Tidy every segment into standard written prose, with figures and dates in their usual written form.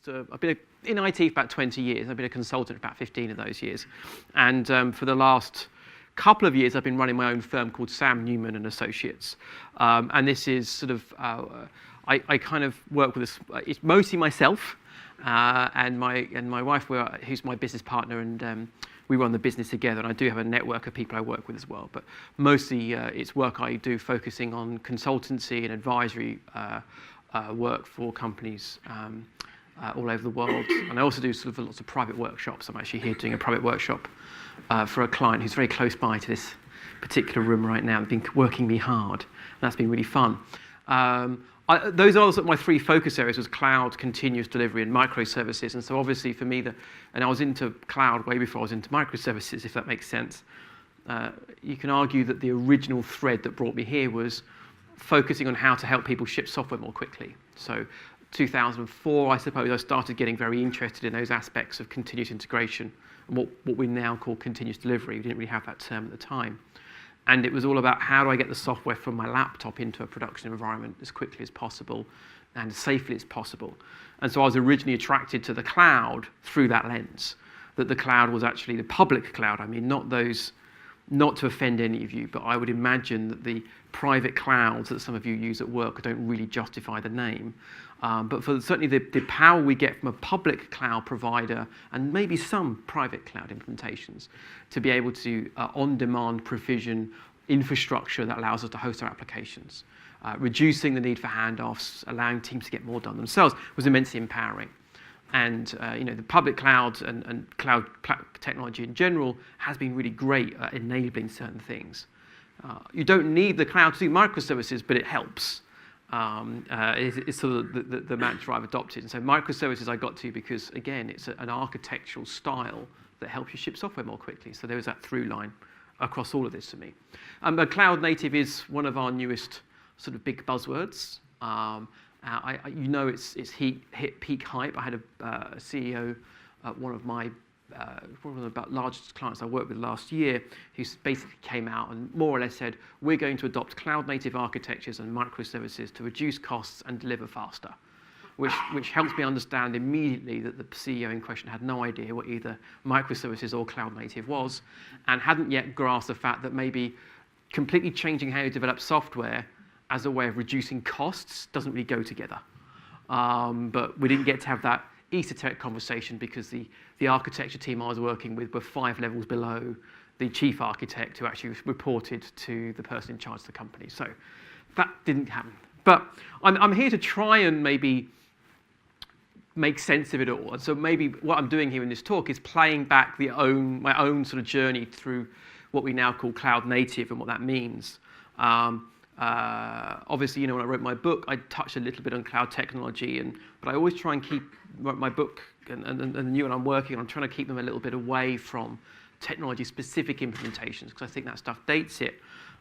I've been in IT for about 20 years. I've been a consultant for about 15 of those years. And for the last couple of years, I've been running my own firm called Sam Newman and Associates. And this is sort of, I kind of work with this, it's mostly myself and my wife, who's my business partner, and we run the business together. And I do have a network of people I work with as well. But mostly it's work I do focusing on consultancy and advisory work for companies all over the world. And I also do sort of lots of private workshops. I'm actually here doing a private workshop for a client who's very close by to this particular room right now. They've been working me hard. And that's been really fun. Those are sort of my three focus areas: was cloud, continuous delivery, and microservices. And so obviously for me, and I was into cloud way before I was into microservices, if that makes sense. You can argue that the original thread that brought me here was focusing on how to help people ship software more quickly. So 2004, I suppose, I started getting very interested in those aspects of continuous integration and what we now call continuous delivery. We didn't really have that term at the time. And it was all about how do I get the software from my laptop into a production environment as quickly as possible and as safely as possible. And so I was originally attracted to the cloud through that lens, that the cloud was actually the public cloud. I mean, not to offend any of you, but I would imagine that the private clouds that some of you use at work don't really justify the name. But for certainly the power we get from a public cloud provider and maybe some private cloud implementations to be able to on-demand provision infrastructure that allows us to host our applications, reducing the need for handoffs, allowing teams to get more done themselves was immensely empowering. And the public cloud and cloud technology in general has been really great at enabling certain things. You don't need the cloud to do microservices, but it helps. It's sort of the mantra I've adopted. And so microservices I got to because, again, it's an architectural style that helps you ship software more quickly. So there was that through line across all of this for me. But cloud native is one of our newest sort of big buzzwords. It's hit peak hype. I had a CEO at one of the largest clients I worked with last year, who basically came out and more or less said, we're going to adopt cloud-native architectures and microservices to reduce costs and deliver faster, which helps me understand immediately that the CEO in question had no idea what either microservices or cloud-native was, and hadn't yet grasped the fact that maybe completely changing how you develop software as a way of reducing costs doesn't really go together. But we didn't get to have that esoteric conversation because the architecture team I was working with were 5 levels below the chief architect, who actually reported to the person in charge of the company. So that didn't happen. But I'm here to try and maybe make sense of it all. And so maybe what I'm doing here in this talk is playing back my own sort of journey through what we now call cloud native and what that means. Obviously, when I wrote my book, I touched a little bit on cloud technology, but I always try and keep my book and the new one I'm working on, I'm trying to keep them a little bit away from technology-specific implementations, because I think that stuff dates it.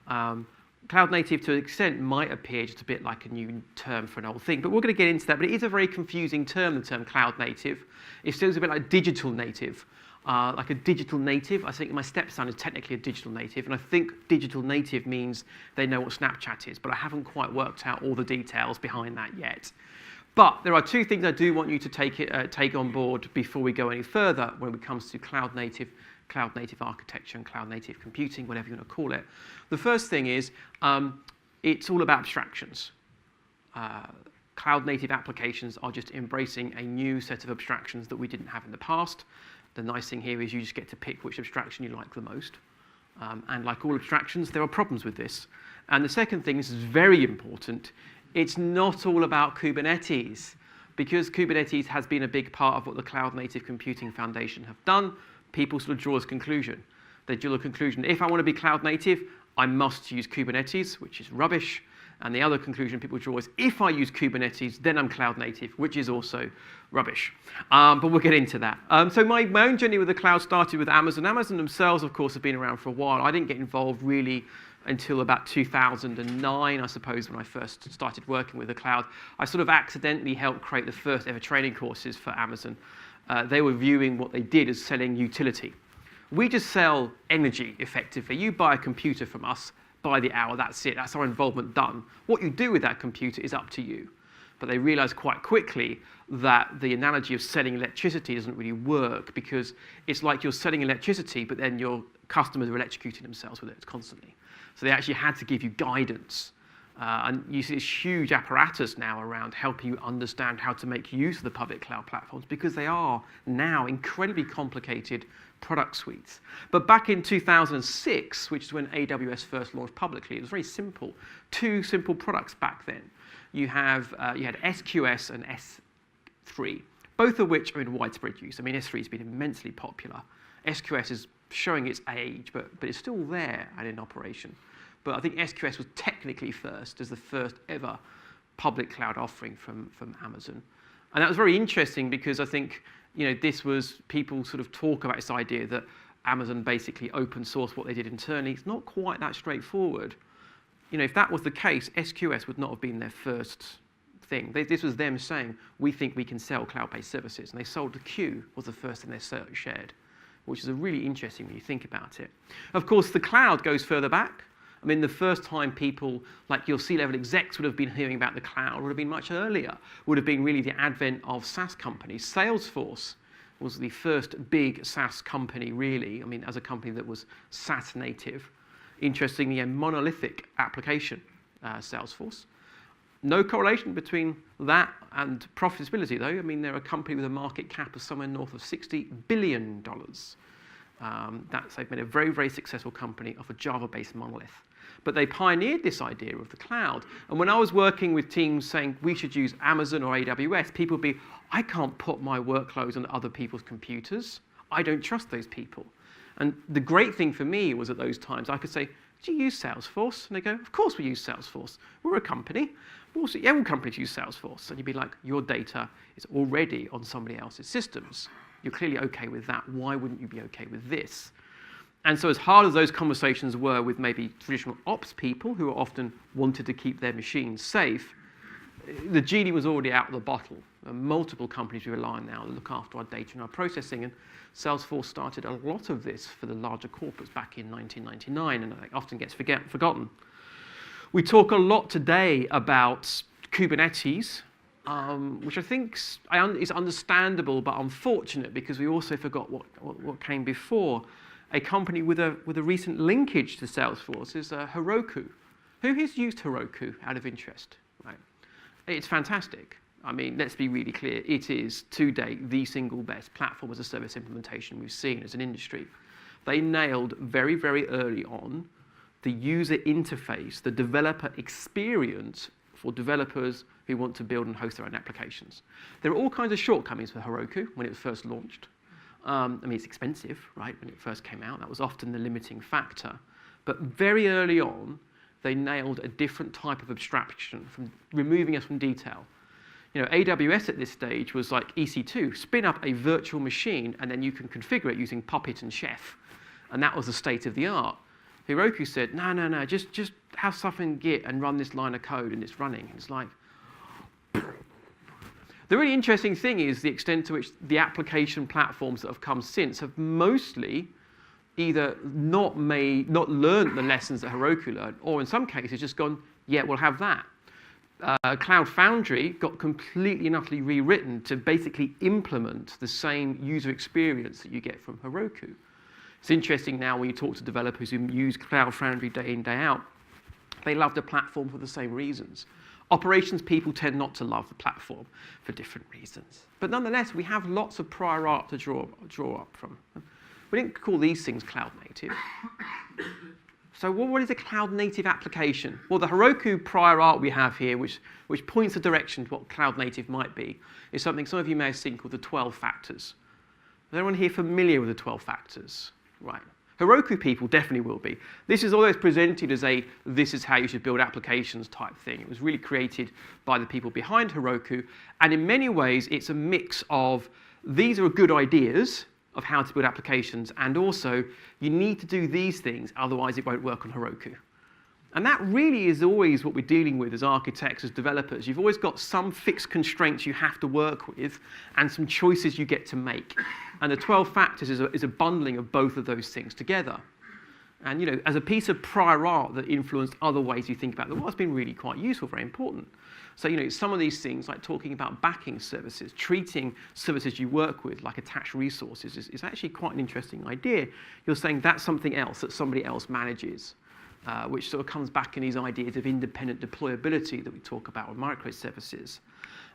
Cloud native, to an extent, might appear just a bit like a new term for an old thing, but we're going to get into that. But it is a very confusing term, the term cloud native. It feels a bit like digital native. Like a digital native. I think my stepson is technically a digital native, and I think digital native means they know what Snapchat is, but I haven't quite worked out all the details behind that yet. But there are 2 things I do want you to take on board before we go any further when it comes to cloud native architecture and cloud native computing, whatever you want to call it. The first thing is it's all about abstractions. Cloud native applications are just embracing a new set of abstractions that we didn't have in the past. The nice thing here is you just get to pick which abstraction you like the most. And like all abstractions, there are problems with this. And the second thing, this is very important, it's not all about Kubernetes. Because Kubernetes has been a big part of what the Cloud Native Computing Foundation have done, people sort of draw a conclusion. They draw a conclusion, if I want to be cloud native, I must use Kubernetes, which is rubbish. And the other conclusion people draw is, if I use Kubernetes, then I'm cloud native, which is also rubbish. But we'll get into that. So my own journey with the cloud started with Amazon. Amazon themselves, of course, have been around for a while. I didn't get involved really until about 2009, I suppose, when I first started working with the cloud. I sort of accidentally helped create the first ever training courses for Amazon. They were viewing what they did as selling utility. We just sell energy, effectively. You buy a computer from us, by the hour, that's it. That's our involvement done. What you do with that computer is up to you. But they realized quite quickly that the analogy of selling electricity doesn't really work, because it's like you're selling electricity, but then your customers are electrocuting themselves with it constantly. So they actually had to give you guidance. And you see this huge apparatus now around helping you understand how to make use of the public cloud platforms, because they are now incredibly complicated product suites. But back in 2006, which is when AWS first launched publicly, it was very simple. Two simple products back then. You had SQS and S3, both of which are in widespread use. I mean, S3 has been immensely popular. SQS is showing its age, but it's still there and in operation. But I think SQS was technically first, as the first ever public cloud offering from Amazon. And that was very interesting, because I think this was, people sort of talk about this idea that Amazon basically open sourced what they did internally. It's not quite that straightforward. If that was the case, SQS would not have been their first thing. This was them saying, we think we can sell cloud-based services. And they sold the queue, was the first thing they shared, which is a really interesting when you think about it. Of course, the cloud goes further back. I mean, the first time people, like your C-level execs, would have been hearing about the cloud would have been much earlier, would have been really the advent of SaaS companies. Salesforce was the first big SaaS company, really. I mean, as a company that was SaaS native. Interestingly, a monolithic application, Salesforce. No correlation between that and profitability, though. I mean, they're a company with a market cap of somewhere north of $60 billion. They've made a very, very successful company of a Java-based monolith. But they pioneered this idea of the cloud. And when I was working with teams saying we should use Amazon or AWS, people would be, I can't put my workloads on other people's computers. I don't trust those people. And the great thing for me was at those times, I could say, do you use Salesforce? And they go, of course we use Salesforce. We're a company. Also, all companies use Salesforce. And you'd be like, your data is already on somebody else's systems. You're clearly OK with that. Why wouldn't you be OK with this? And so as hard as those conversations were with maybe traditional ops people who often wanted to keep their machines safe, the genie was already out of the bottle. Multiple companies we rely on now to look after our data and our processing. And Salesforce started a lot of this for the larger corporates back in 1999, and it often gets forgotten. We talk a lot today about Kubernetes, which I think is understandable but unfortunate, because we also forgot what came before. A company with a recent linkage to Salesforce is Heroku. Who has used Heroku out of interest? Right. It's fantastic. I mean, let's be really clear. It is, to date, the single best platform as a service implementation we've seen as an industry. They nailed very, very early on the user interface, the developer experience for developers who want to build and host their own applications. There are all kinds of shortcomings for Heroku when it was first launched. I mean, it's expensive, right, when it first came out. That was often the limiting factor. But very early on, they nailed a different type of abstraction, from removing us from detail. AWS at this stage was like EC2, spin up a virtual machine, and then you can configure it using Puppet and Chef. And that was the state of the art. Heroku said, no, just have stuff in Git and run this line of code, and it's running. It's like, the really interesting thing is the extent to which the application platforms that have come since have mostly either not learned the lessons that Heroku learned, or in some cases just gone, yeah, we'll have that. Cloud Foundry got completely and utterly rewritten to basically implement the same user experience that you get from Heroku. It's interesting now when you talk to developers who use Cloud Foundry day in, day out, they love the platform for the same reasons. Operations people tend not to love the platform for different reasons. But nonetheless, we have lots of prior art to draw up from. We didn't call these things cloud native. So what is a cloud native application? Well, the Heroku prior art we have here, which points the direction to what cloud native might be, is something some of you may have seen called the 12 factors. Is anyone here familiar with the 12 factors? Right. Heroku people definitely will be. This is always presented as this is how you should build applications type thing. It was really created by the people behind Heroku. And in many ways, it's a mix of these are good ideas of how to build applications, and also you need to do these things, otherwise it won't work on Heroku. And that really is always what we're dealing with as architects, as developers. You've always got some fixed constraints you have to work with and some choices you get to make. And the 12 factors is a bundling of both of those things together. And as a piece of prior art that influenced other ways you think about the world, it's been really quite useful, very important. So some of these things, like talking about backing services, treating services you work with like attached resources, is actually quite an interesting idea. You're saying that's something else that somebody else manages, which sort of comes back in these ideas of independent deployability that we talk about with microservices.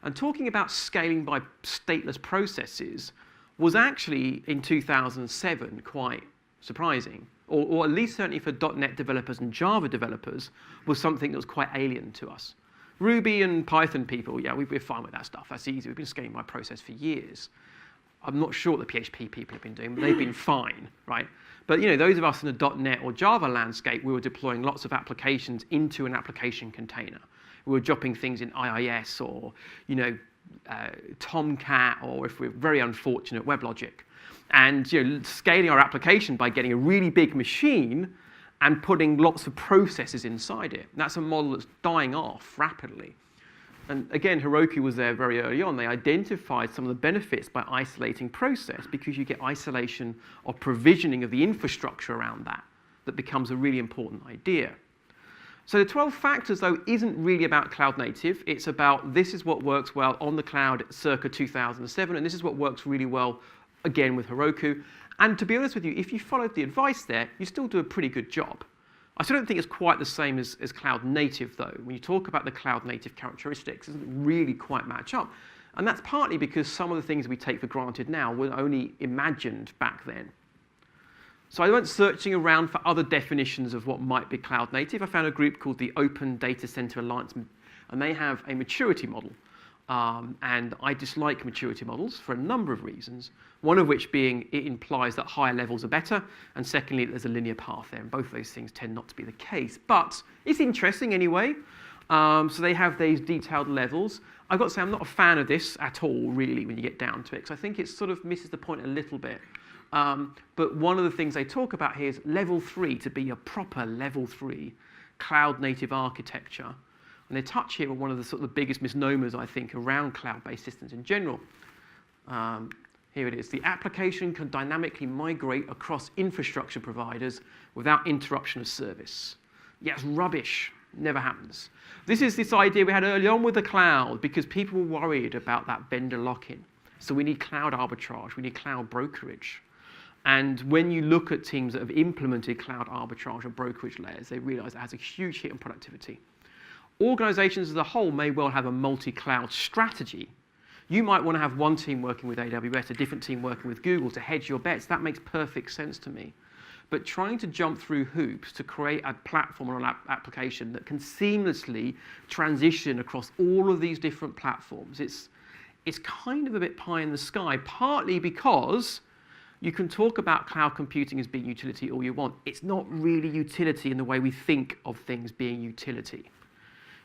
And talking about scaling by stateless processes was actually, in 2007, quite surprising, or at least certainly for .NET developers and Java developers, was something that was quite alien to us. Ruby and Python people, yeah, we're fine with that stuff. That's easy. We've been scaling by process for years. I'm not sure what the PHP people have been doing, but they've been fine, right? But those of us in the .NET or Java landscape, we were deploying lots of applications into an application container. We were dropping things in IIS or Tomcat, or if we're very unfortunate, WebLogic. And scaling our application by getting a really big machine and putting lots of processes inside it. And that's a model that's dying off rapidly. And again, Heroku was there very early on. They identified some of the benefits by isolating process, because you get isolation of provisioning of the infrastructure around that becomes a really important idea. So the 12 factors, though, isn't really about cloud native. It's about this is what works well on the cloud circa 2007, and this is what works really well, again, with Heroku. And to be honest with you, if you followed the advice there, you still do a pretty good job. I still don't think it's quite the same as cloud native, though. When you talk about the cloud native characteristics, it doesn't really quite match up. And that's partly because some of the things we take for granted now were only imagined back then. So I went searching around for other definitions of what might be cloud native. I found a group called the Open Data Center Alliance, and they have a maturity model. And I dislike maturity models for a number of reasons, one of which being it implies that higher levels are better, and secondly, there's a linear path there, and both of those things tend not to be the case. But it's interesting anyway. So they have these detailed levels. I've got to say, I'm not a fan of this at all, really, when you get down to it, because I think it sort of misses the point a little bit. But one of the things they talk about here is level 3 to be a proper level 3 cloud native architecture. And they touch here on one of the sort of the biggest misnomers, I think, around cloud-based systems in general. Here it is. The application can dynamically migrate across infrastructure providers without interruption of service. Yeah, it's rubbish. Never happens. This is this idea we had early on with the cloud, because people were worried about that vendor lock-in. So we need cloud arbitrage. We need cloud brokerage. And when you look at teams that have implemented cloud arbitrage or brokerage layers, they realize it has a huge hit on productivity. Organizations as a whole may well have a multi-cloud strategy. You might want to have one team working with AWS, a different team working with Google to hedge your bets. That makes perfect sense to me. But trying to jump through hoops to create a platform or an application that can seamlessly transition across all of these different platforms, it's kind of a bit pie in the sky, partly because you can talk about cloud computing as being utility all you want. It's not really utility in the way we think of things being utility.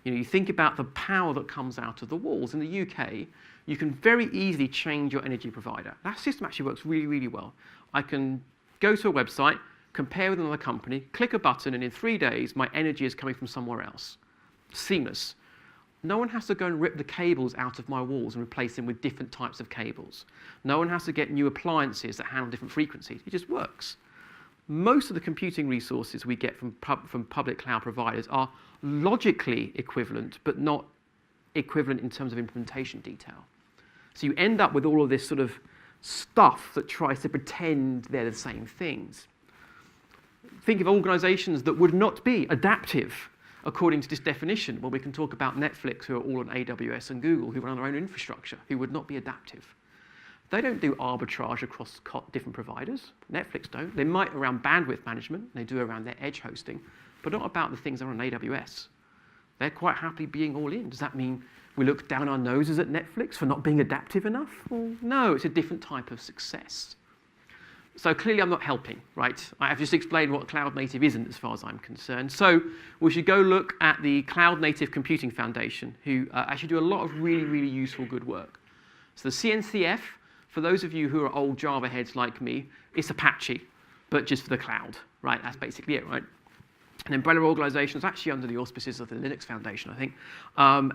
You think about the power that comes out of the walls. In the UK, you can very easily change your energy provider. That system actually works really, really well. I can go to a website, compare with another company, click a button, and in 3 days, my energy is coming from somewhere else. Seamless. No one has to go and rip the cables out of my walls and replace them with different types of cables. No one has to get new appliances that handle different frequencies. It just works. Most of the computing resources we get from public cloud providers are logically equivalent, but not equivalent in terms of implementation detail. So you end up with all of this sort of stuff that tries to pretend they're the same things. Think of organizations that would not be adaptive according to this definition. Well, we can talk about Netflix, who are all on AWS, and Google, who run their own infrastructure, who would not be adaptive. They don't do arbitrage across different providers. Netflix don't. They might around bandwidth management. They do around their edge hosting, but not about the things that are on AWS. They're quite happy being all in. Does that mean we look down our noses at Netflix for not being adaptive enough? Well, no, it's a different type of success. So clearly I'm not helping, right? I have just explained what cloud native isn't as far as I'm concerned. So we should go look at the Cloud Native Computing Foundation, who actually do a lot of really, really useful good work. So the CNCF, for those of you who are old Java heads like me, it's Apache, but just for the cloud, right? That's basically it, right? An umbrella organization is actually under the auspices of the Linux Foundation, I think,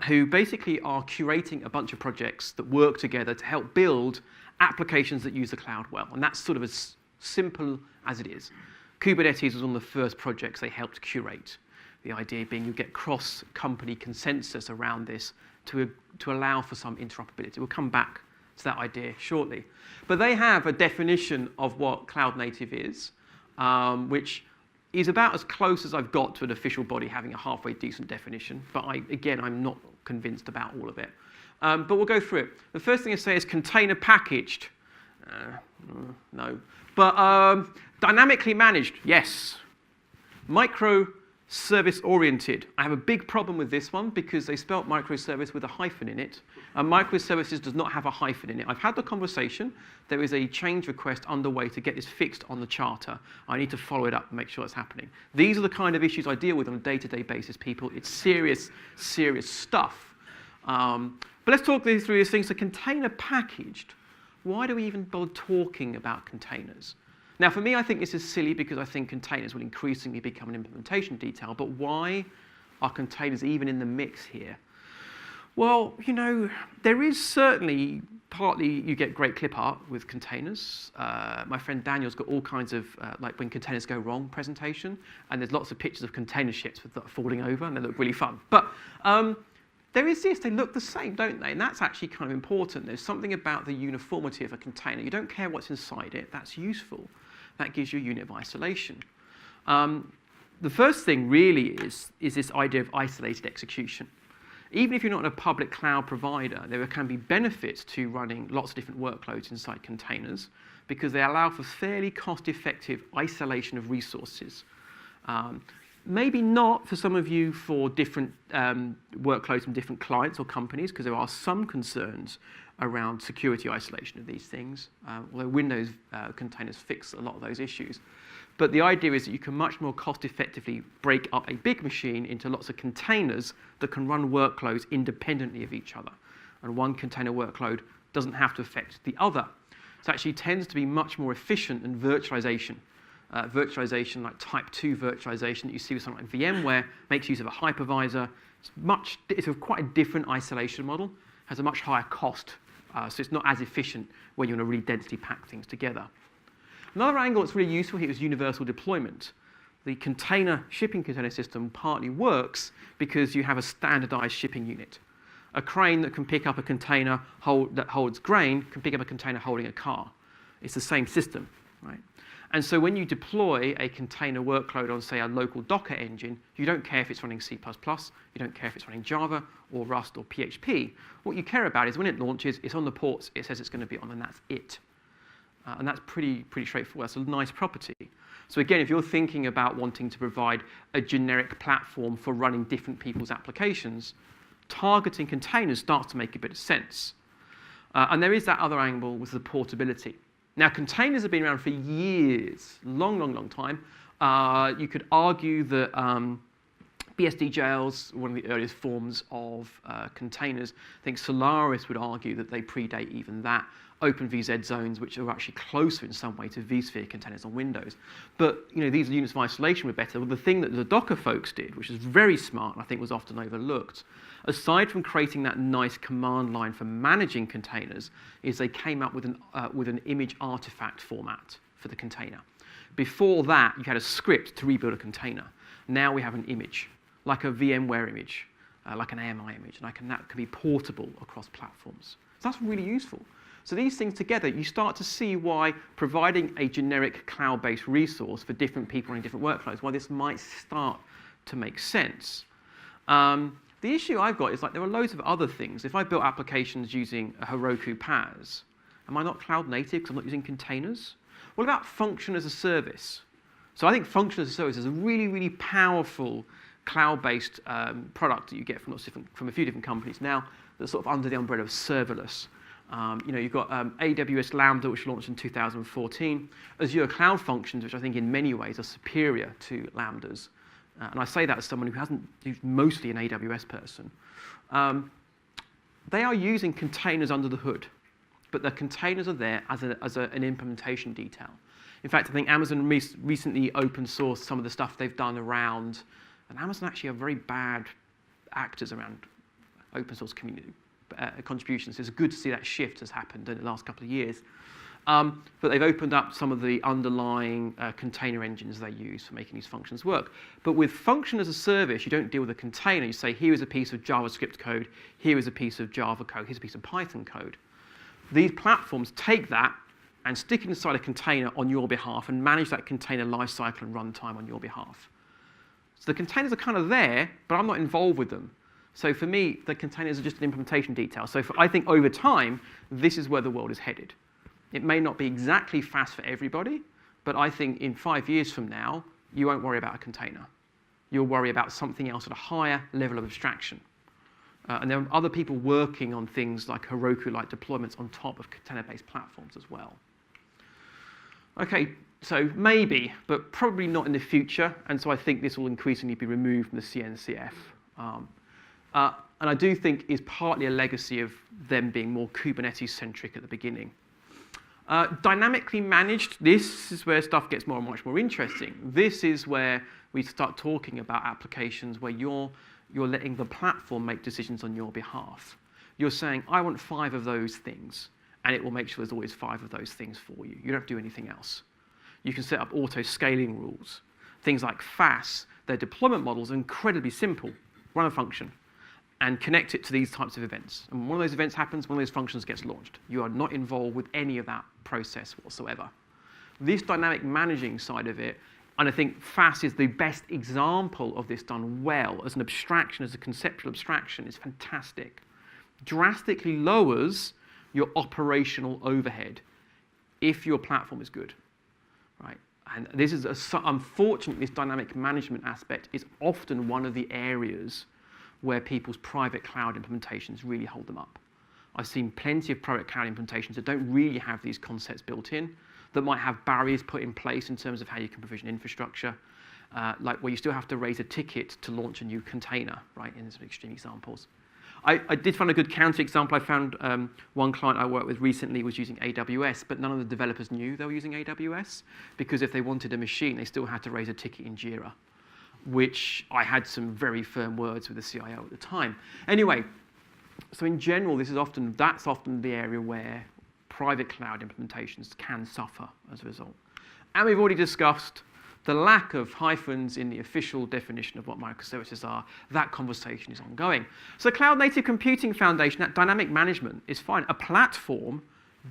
who basically are curating a bunch of projects that work together to help build applications that use the cloud well. And that's sort of as simple as it is. Kubernetes was one of the first projects they helped curate. The idea being you get cross-company consensus around this to allow for some interoperability. We'll come back to that idea shortly. But they have a definition of what cloud native is, which is about as close as I've got to an official body having a halfway decent definition. But again, I'm not convinced about all of it. But we'll go through it. The first thing I say is container packaged. No. But dynamically managed, yes. Microservice oriented. I have a big problem with this one because they spelt microservice with a hyphen in it. And microservices does not have a hyphen in it. I've had the conversation. There is a change request underway to get this fixed on the charter. I need to follow it up and make sure it's happening. These are the kind of issues I deal with on a day-to-day basis, people. It's serious, serious stuff. But let's talk through these things. So container packaged. Why do we even bother talking about containers? Now, for me, I think this is silly because I think containers will increasingly become an implementation detail. But why are containers even in the mix here? Well, you know, there is certainly partly you get great clip art with containers. My friend Daniel's got all kinds of, like when containers go wrong presentation. And there's lots of pictures of container ships with falling over, and they look really fun. But there is this, they look the same, don't they? And that's actually kind of important. There's something about the uniformity of a container. You don't care what's inside it. That's useful. That gives you a unit of isolation. The first thing really is this idea of isolated execution. Even if you're not a public cloud provider, there can be benefits to running lots of different workloads inside containers because they allow for fairly cost-effective isolation of resources. Maybe not for some of you for different workloads from different clients or companies, because there are some concerns around security isolation of these things, although Windows containers fix a lot of those issues. But the idea is that you can much more cost-effectively break up a big machine into lots of containers that can run workloads independently of each other. And one container workload doesn't have to affect the other. So it actually tends to be much more efficient than virtualization. Virtualization, like type 2 virtualization that you see with something like VMware, makes use of a hypervisor. It's quite a different isolation model, has a much higher cost, so it's not as efficient when you want to really densely pack things together. Another angle that's really useful here is universal deployment. The shipping container system partly works because you have a standardized shipping unit. A crane that can pick up a container that holds grain can pick up a container holding a car. It's the same system, right? And so when you deploy a container workload on, say, a local Docker engine, you don't care if it's running C++, you don't care if it's running Java or Rust or PHP. What you care about is when it launches, it's on the ports, it says it's going to be on, and that's it. And that's pretty straightforward. That's a nice property. So again, if you're thinking about wanting to provide a generic platform for running different people's applications, targeting containers starts to make a bit of sense. And there is that other angle with the portability. Now, containers have been around for years, long time. You could argue that BSD jails were one of the earliest forms of containers. I think Solaris would argue that they predate even that. OpenVZ zones, which are actually closer in some way to vSphere containers on Windows. But these units of isolation were better. Well, the thing that the Docker folks did, which is very smart and I think was often overlooked, aside from creating that nice command line for managing containers, is they came up with an image artifact format for the container. Before that, you had a script to rebuild a container. Now we have an image, like a VMware image, like an AMI image, and that can be portable across platforms. So that's really useful. So these things together, you start to see why providing a generic cloud-based resource for different people running different workloads, why this might start to make sense. The issue I've got is there are loads of other things. If I built applications using a Heroku PaaS, am I not cloud native because I'm not using containers? What about function as a service? So I think function as a service is a really powerful cloud-based product that you get from a few different companies now that's sort of under the umbrella of serverless. You've got AWS Lambda, which launched in 2014, Azure Cloud Functions, which I think in many ways are superior to Lambdas. And I say that as someone who's mostly an AWS person. They are using containers under the hood, but the containers are there as an implementation detail. In fact, I think Amazon recently open sourced some of the stuff they've done around, and Amazon actually are very bad actors around open source community contributions. It's good to see that shift has happened in the last couple of years. But they've opened up some of the underlying container engines they use for making these functions work. But with function as a service, you don't deal with a container. You say, here is a piece of JavaScript code, here is a piece of Java code, here's a piece of Python code. These platforms take that and stick it inside a container on your behalf and manage that container lifecycle and runtime on your behalf. So the containers are kind of there, but I'm not involved with them. So for me, the containers are just an implementation detail. So I think over time, this is where the world is headed. It may not be exactly fast for everybody, but I think in 5 years from now, you won't worry about a container. You'll worry about something else at a higher level of abstraction. And there are other people working on things like Heroku-like deployments on top of container-based platforms as well. OK, so maybe, but probably not in the future. And so I think this will increasingly be removed from the CNCF. And I do think is partly a legacy of them being more Kubernetes-centric at the beginning. Dynamically managed, this is where stuff gets much more interesting. This is where we start talking about applications where you're letting the platform make decisions on your behalf. You're saying, I want 5 of those things, and it will make sure there's always 5 of those things for you. You don't have to do anything else. You can set up auto-scaling rules. Things like FAS, their deployment models are incredibly simple. Run a function and connect it to these types of events. And when one of those events happens, one of those functions gets launched. You are not involved with any of that process whatsoever. This dynamic managing side of it, and I think FAS is the best example of this done well as an abstraction, as a conceptual abstraction, is fantastic. Drastically lowers your operational overhead if your platform is good, right? And this is, unfortunately, this dynamic management aspect is often one of the areas where people's private cloud implementations really hold them up. I've seen plenty of private cloud implementations that don't really have these concepts built in, that might have barriers put in place in terms of how you can provision infrastructure, like where you still have to raise a ticket to launch a new container, right, in some extreme examples. I did find a good counter example. I found one client I worked with recently was using AWS, but none of the developers knew they were using AWS, because if they wanted a machine, they still had to raise a ticket in Jira, which I had some very firm words with the CIO at the time. Anyway, so in general, that's often the area where private cloud implementations can suffer as a result. And we've already discussed the lack of hyphens in the official definition of what microservices are. That conversation is ongoing. So Cloud Native Computing Foundation, that dynamic management is fine. A platform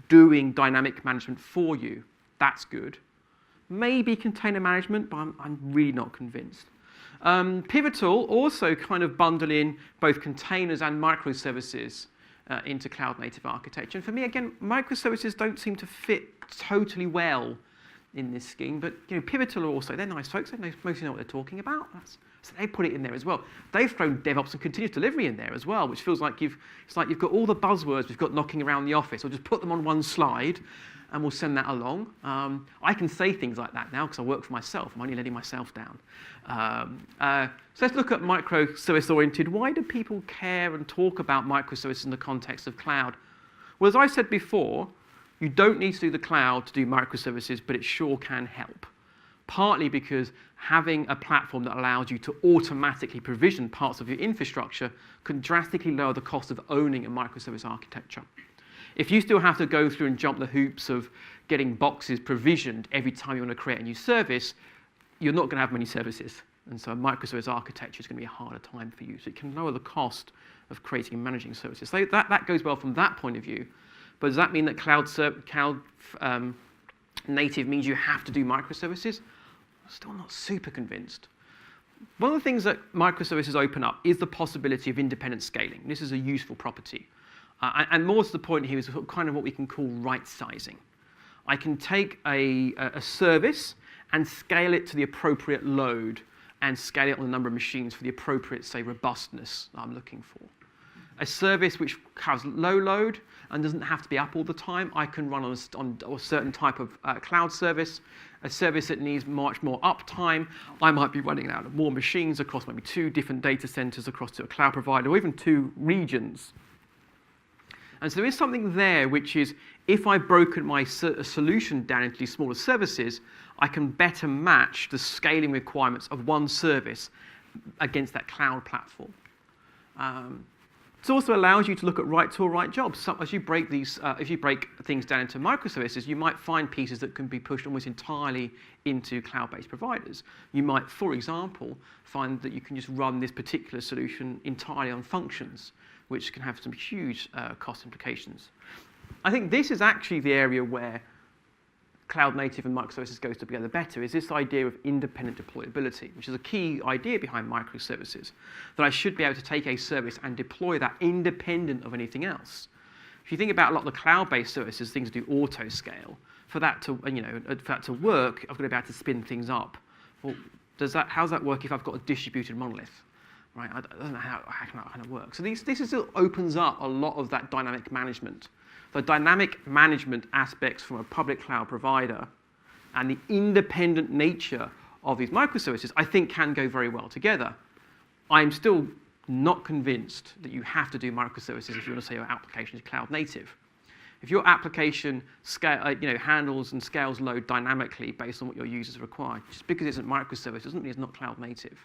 doing dynamic management for you, that's good. Maybe container management, but I'm really not convinced. Pivotal also kind of bundle in both containers and microservices into cloud native architecture. And for me, again, microservices don't seem to fit totally well in this scheme, but Pivotal are also, they're nice folks, they mostly know what they're talking about. So they put it in there as well. They've thrown DevOps and continuous delivery in there as well, which feels like it's like you've got all the buzzwords we've got knocking around the office. We'll just put them on one slide and we'll send that along. I can say things like that now because I work for myself. I'm only letting myself down. So let's look at microservice-oriented. Why do people care and talk about microservices in the context of cloud? Well, as I said before, you don't need to do the cloud to do microservices, but it sure can help. Partly because having a platform that allows you to automatically provision parts of your infrastructure can drastically lower the cost of owning a microservice architecture. If you still have to go through and jump the hoops of getting boxes provisioned every time you want to create a new service, you're not going to have many services. And so a microservice architecture is going to be a harder time for you. So it can lower the cost of creating and managing services. So that goes well from that point of view. But does that mean that cloud native means you have to do microservices? I'm still not super convinced. One of the things that microservices open up is the possibility of independent scaling. This is a useful property. And more to the point here is kind of what we can call right-sizing. I can take a service and scale it to the appropriate load and scale it on the number of machines for the appropriate, say, robustness that I'm looking for. A service which has low load and doesn't have to be up all the time, I can run on a certain type of cloud service. A service that needs much more uptime, I might be running out of more machines across maybe 2 different data centers across to a cloud provider, or even 2 regions. And so there is something there which is, if I've broken my solution down into these smaller services, I can better match the scaling requirements of one service against that cloud platform. It also allows you to look at right tool, right jobs. So as you break these, if you break things down into microservices, you might find pieces that can be pushed almost entirely into cloud-based providers. You might, for example, find that you can just run this particular solution entirely on functions, which can have some huge cost implications. I think this is actually the area where cloud native and microservices goes together better, is this idea of independent deployability, which is a key idea behind microservices, that I should be able to take a service and deploy that independent of anything else. If you think about a lot of the cloud-based services, things do auto-scale. For that to, for that to work, I've got to be able to spin things up. Well, how does that work if I've got a distributed monolith? Right? I don't know how can that kind of work. So this opens up a lot of that dynamic management. The dynamic management aspects from a public cloud provider and the independent nature of these microservices, I think, can go very well together. I'm still not convinced that you have to do microservices if you want to say your application is cloud native. If your application handles and scales load dynamically based on what your users require, just because it's a microservice doesn't mean it's not cloud native.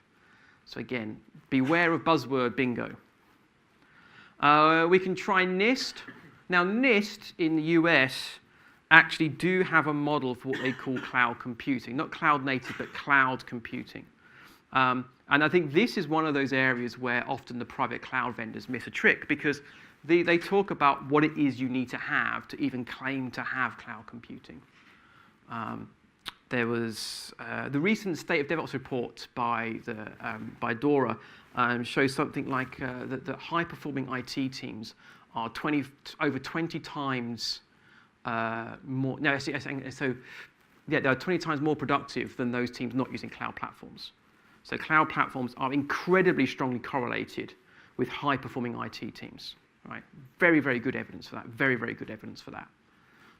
So again, beware of buzzword bingo. We can try NIST. Now, NIST in the US actually do have a model for what they call cloud computing. Not cloud native, but cloud computing. And I think this is one of those areas where often the private cloud vendors miss a trick, because they talk about what it is you need to have to even claim to have cloud computing. There was the recent State of DevOps report by DORA shows something like that high-performing IT teams are over 20 times more. No, so yeah, they are 20 times more productive than those teams not using cloud platforms. So cloud platforms are incredibly strongly correlated with high-performing IT teams. Right? Very, very good evidence for that. Very, very good evidence for that.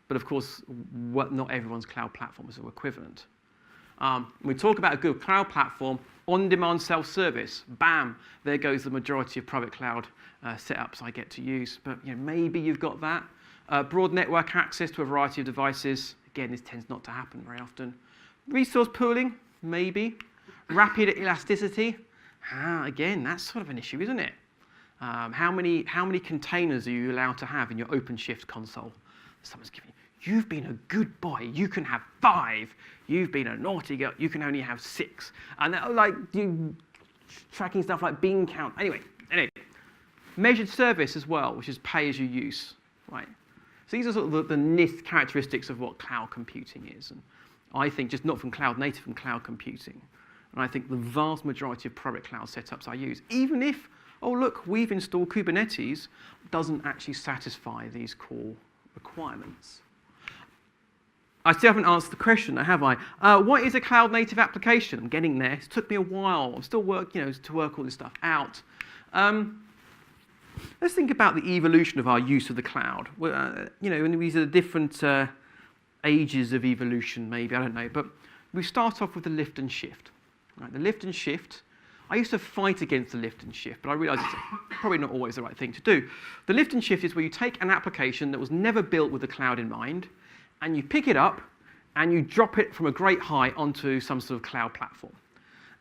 But of course, not everyone's cloud platforms are equivalent. We talk about a good cloud platform, on-demand self-service. Bam, there goes the majority of private cloud setups I get to use. But maybe you've got that. Broad network access to a variety of devices. Again, this tends not to happen very often. Resource pooling, maybe. Rapid elasticity. Again, that's sort of an issue, isn't it? How many containers are you allowed to have in your OpenShift console? Someone's giving you, you've been a good boy, you can have 5. You've been a naughty girl, you can only have 6. And like you tracking stuff like bean count. Anyway, measured service as well, which is pay as you use, right? So these are sort of the NIST characteristics of what cloud computing is. And I think just not from cloud native, from cloud computing. And I think the vast majority of private cloud setups I use, even if, oh look, we've installed Kubernetes, doesn't actually satisfy these core requirements. I still haven't answered the question, have I? What is a cloud native application? I'm getting there. It took me a while. I'm still to work all this stuff out. Let's think about the evolution of our use of the cloud. And these are the different ages of evolution, maybe, I don't know. But we start off with the lift and shift. Right? The lift and shift. I used to fight against the lift and shift, but I realised it's probably not always the right thing to do. The lift and shift is where you take an application that was never built with the cloud in mind, and you pick it up, and you drop it from a great height onto some sort of cloud platform.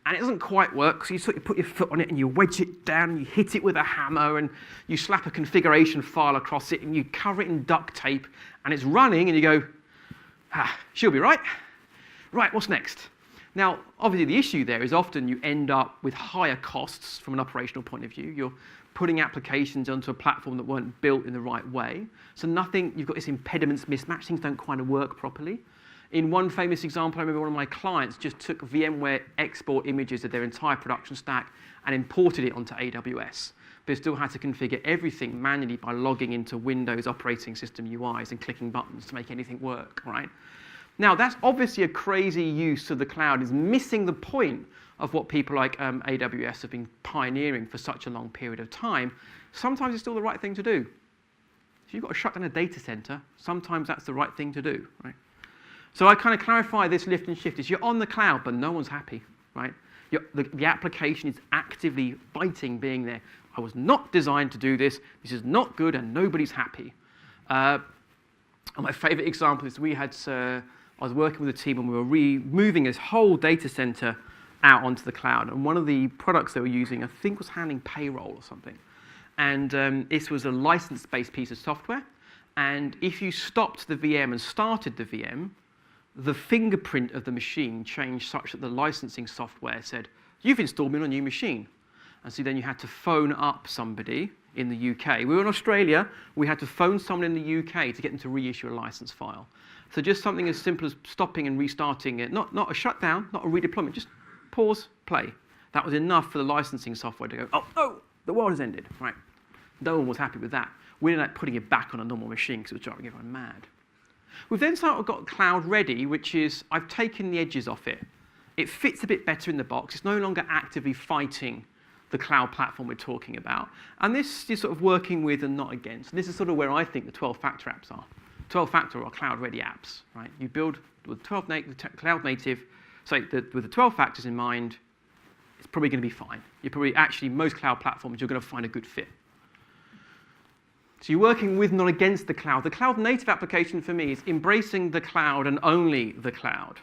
And it doesn't quite work, so you sort of put your foot on it, and you wedge it down, and you hit it with a hammer, and you slap a configuration file across it, and you cover it in duct tape, and it's running, and you go, she'll be right. Right, what's next? Now, obviously, the issue there is often you end up with higher costs from an operational point of view. You're putting applications onto a platform that weren't built in the right way. So you've got this impediments mismatch. Things don't quite work properly. In one famous example, I remember one of my clients just took VMware export images of their entire production stack and imported it onto AWS. But still had to configure everything manually by logging into Windows operating system UIs and clicking buttons to make anything work, right? Now, that's obviously a crazy use of the cloud. It's missing the point of what people like AWS have been pioneering for such a long period of time. Sometimes it's still the right thing to do. If you've got to shut down a data center, sometimes that's the right thing to do, right? So I kind of clarify this lift and shift is you're on the cloud, but no one's happy, right? The application is actively fighting being there. I was not designed to do this. This is not good, and nobody's happy. And my favorite example is I was working with a team and we were moving this whole data center out onto the cloud. And one of the products they were using, I think, was handling payroll or something. And this was a license-based piece of software. And if you stopped the VM and started the VM, the fingerprint of the machine changed such that the licensing software said, you've installed me on a new machine. And so then you had to phone up somebody in the UK. We were in Australia. We had to phone someone in the UK to get them to reissue a license file. So just something as simple as stopping and restarting it, not a shutdown, not a redeployment, just pause, play. That was enough for the licensing software to go, oh, no, the world has ended. Right? No one was happy with that. We ended up putting it back on a normal machine because it was driving everyone mad. We've then sort of got cloud ready, which is I've taken the edges off it. It fits a bit better in the box. It's no longer actively fighting the cloud platform we're talking about. And this is sort of working with and not against. And this is sort of where I think the 12-factor apps are. 12-factor are cloud-ready apps, right? You build with cloud native, with the 12 factors in mind, it's probably going to be fine. You're probably actually, most cloud platforms, you're going to find a good fit. So you're working with, not against the cloud. The cloud native application for me is embracing the cloud and only the cloud.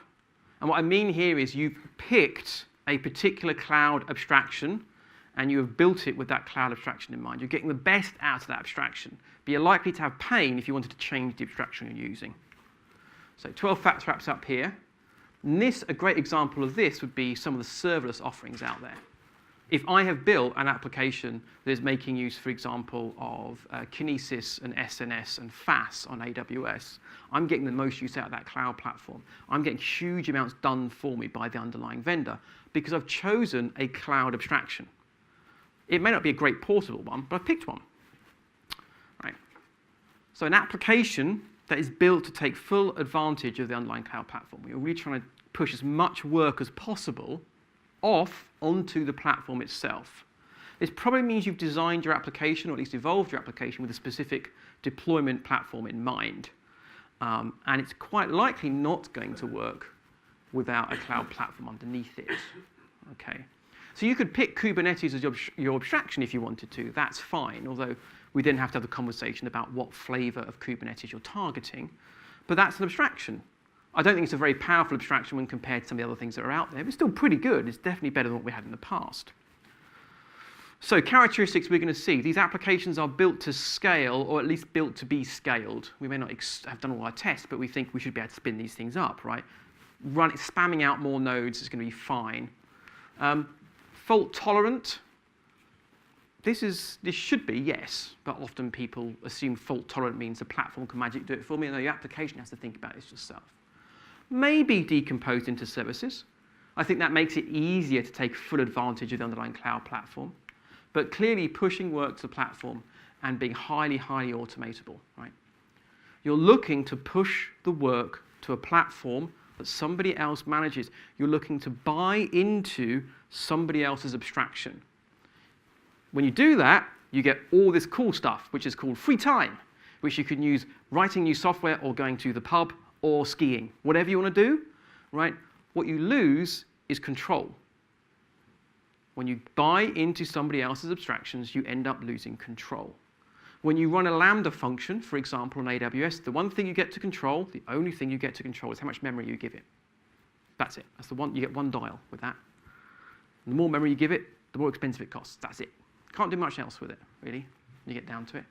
And what I mean here is you've picked a particular cloud abstraction and you have built it with that cloud abstraction in mind. You're getting the best out of that abstraction, but you're likely to have pain if you wanted to change the abstraction you're using. So 12-factor apps up here. And this, a great example of this would be some of the serverless offerings out there. If I have built an application that is making use, for example, of Kinesis and SNS and FAS on AWS, I'm getting the most use out of that cloud platform. I'm getting huge amounts done for me by the underlying vendor because I've chosen a cloud abstraction. It may not be a great portable one, but I've picked one. Right. So an application that is built to take full advantage of the underlying cloud platform. We're really trying to push as much work as possible off onto the platform itself. This probably means you've designed your application, or at least evolved your application, with a specific deployment platform in mind. And it's quite likely not going to work without a cloud platform underneath it. Okay. So you could pick Kubernetes as your abstraction if you wanted to. That's fine, although we then have to have a conversation about what flavor of Kubernetes you're targeting. But that's an abstraction. I don't think it's a very powerful abstraction when compared to some of the other things that are out there, but it's still pretty good. It's definitely better than what we had in the past. So characteristics we're going to see. These applications are built to scale, or at least built to be scaled. We may not have done all our tests, but we think we should be able to spin these things up, right? Spamming out more nodes is going to be fine. Fault tolerant. This should be, yes, but often people assume fault tolerant means the platform can magically do it for me. No, your application has to think about this yourself. Maybe decomposed into services. I think that makes it easier to take full advantage of the underlying cloud platform. But clearly pushing work to the platform and being highly, highly automatable, right? You're looking to push the work to a platform that somebody else manages. You're looking to buy into somebody else's abstraction. When you do that, you get all this cool stuff, which is called free time, which you can use writing new software or going to the pub or skiing. Whatever you want to do, right? What you lose is control. When you buy into somebody else's abstractions, you end up losing control. When you run a Lambda function, for example, on AWS, the one thing you get to control, the only thing you get to control is how much memory you give it. That's it. That's the one. You get one dial with that. And the more memory you give it, the more expensive it costs. That's it. Can't do much else with it, really, when you get down to it.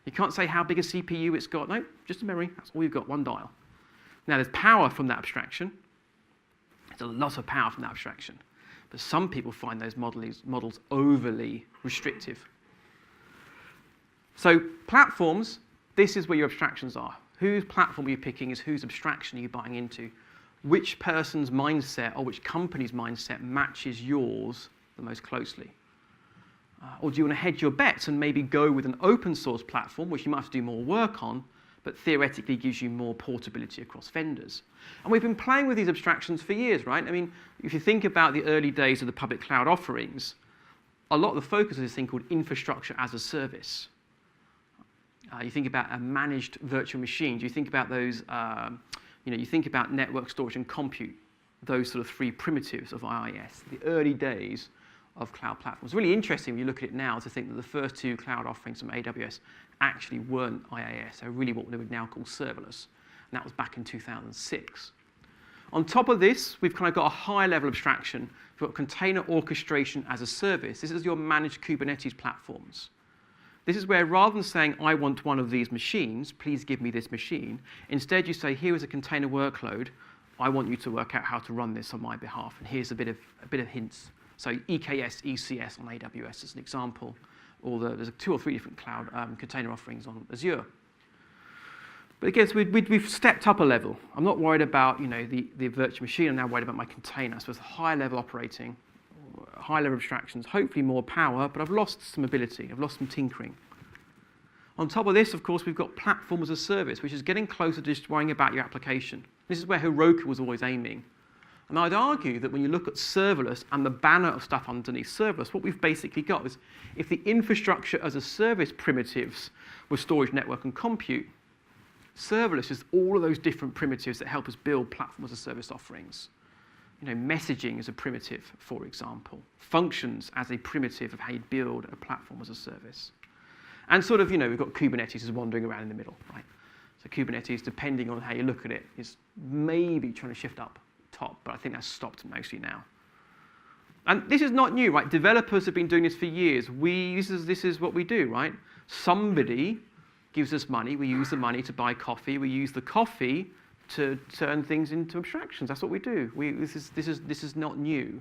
You can't say how big a CPU it's got. No, just a memory. That's all you've got, one dial. Now, there's power from that abstraction. There's a lot of power from that abstraction. But some people find those models overly restrictive. So platforms, this is where your abstractions are. Whose platform are you picking is whose abstraction are you buying into? Which person's mindset or which company's mindset matches yours the most closely? Or do you want to hedge your bets and maybe go with an open source platform, which you might have to do more work on, but theoretically gives you more portability across vendors? And we've been playing with these abstractions for years, right? I mean, if you think about the early days of the public cloud offerings, a lot of the focus is this thing called infrastructure as a service. You think about a managed virtual machines. You think about those, you think about network storage and compute, those sort of three primitives of IIS, the early days of cloud platforms. It's really interesting when you look at it now to think that the first two cloud offerings from AWS actually weren't IIS. They're really what we would now call serverless. And that was back in 2006. On top of this, we've kind of got a higher level abstraction. We've got container orchestration as a service. This is your managed Kubernetes platforms. This is where rather than saying, I want one of these machines, please give me this machine, instead you say, here is a container workload, I want you to work out how to run this on my behalf, and here's a bit of hints. So EKS, ECS on AWS as an example, or there's 2 or 3 different cloud container offerings on Azure. But again, so we've stepped up a level. I'm not worried about the virtual machine, I'm now worried about my container. So it's a high level operating, high level abstractions, hopefully more power, but I've lost some ability, I've lost some tinkering. On top of this, of course, we've got platform as a service, which is getting closer to just worrying about your application. This is where Heroku was always aiming. And I'd argue that when you look at serverless and the banner of stuff underneath serverless, what we've basically got is if the infrastructure as a service primitives were storage, network, and compute, serverless is all of those different primitives that help us build platform as a service offerings. Messaging as a primitive, for example. Functions as a primitive of how you build a platform as a service. And sort of, we've got Kubernetes is wandering around in the middle, right? So Kubernetes, depending on how you look at it, is maybe trying to shift up top, but I think that's stopped mostly now. And this is not new, right? Developers have been doing this for years. This is what we do, right? Somebody gives us money. We use the money to buy coffee. We use the coffee to turn things into abstractions. That's what we do. This is not new.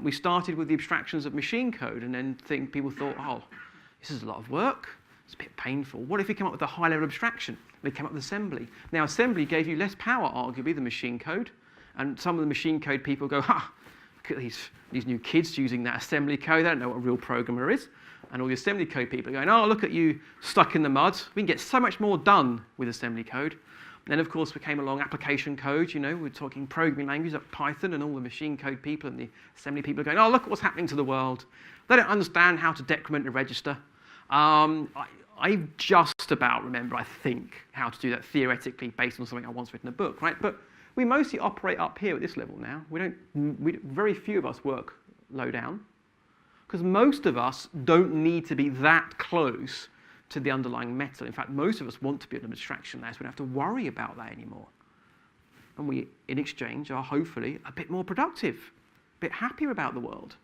We started with the abstractions of machine code, and then people thought, oh, this is a lot of work. It's a bit painful. What if we came up with a high-level abstraction? We came up with assembly. Now, assembly gave you less power, arguably, than machine code. And some of the machine code people go, look at these new kids using that assembly code. They don't know what a real programmer is. And all the assembly code people are going, oh, look at you stuck in the mud. We can get so much more done with assembly code. And then, of course, we came along application code. We're talking programming languages like Python, and all the machine code people and the assembly people are going, oh, look at what's happening to the world. They don't understand how to decrement a register. I just about remember, I think, how to do that theoretically based on something I once written in a book, right? But we mostly operate up here at this level now. Very few of us work low down, because most of us don't need to be that close to the underlying metal. In fact, most of us want to be an abstraction layer, so we don't have to worry about that anymore. And we, in exchange, are hopefully a bit more productive, a bit happier about the world.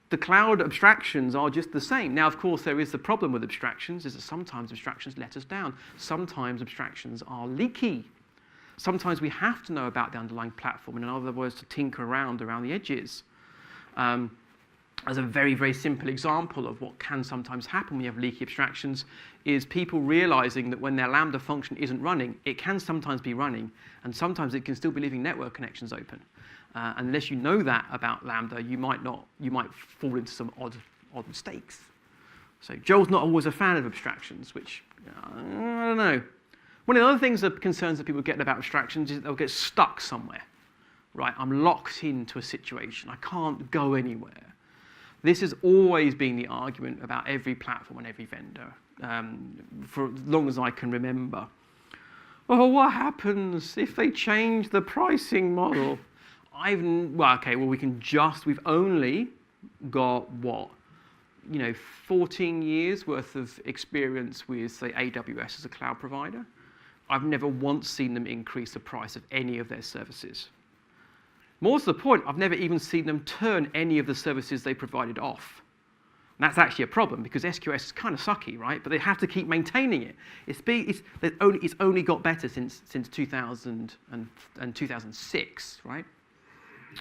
The cloud abstractions are just the same. Now, of course, there is the problem with abstractions, is that sometimes abstractions let us down. Sometimes abstractions are leaky. Sometimes we have to know about the underlying platform, and in other words, to tinker around the edges. As a very, very simple example of what can sometimes happen when you have leaky abstractions is people realizing that when their Lambda function isn't running, it can sometimes be running, and sometimes it can still be leaving network connections open. Unless you know that about Lambda, you might fall into some odd mistakes. So Joel's not always a fan of abstractions, which, I don't know. One of the other things that concerns that people get about abstractions is that they'll get stuck somewhere. Right, I'm locked into a situation. I can't go anywhere. This has always been the argument about every platform and every vendor for as long as I can remember. Oh, what happens if they change the pricing model? We've only got, 14 years worth of experience with, say, AWS as a cloud provider. I've never once seen them increase the price of any of their services. More to the point, I've never even seen them turn any of the services they provided off. And that's actually a problem, because SQS is kind of sucky, right? But they have to keep maintaining it. It's only got better since 2000 and 2006, right?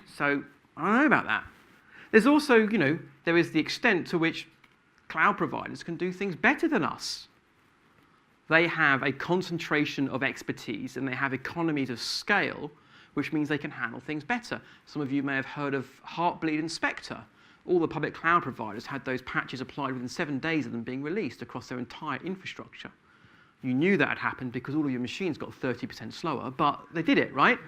So I don't know about that. There's also, there is the extent to which cloud providers can do things better than us. They have a concentration of expertise, and they have economies of scale, which means they can handle things better. Some of you may have heard of Heartbleed and Spectre. All the public cloud providers had those patches applied within 7 days of them being released across their entire infrastructure. You knew that had happened because all of your machines got 30% slower, but they did it, right?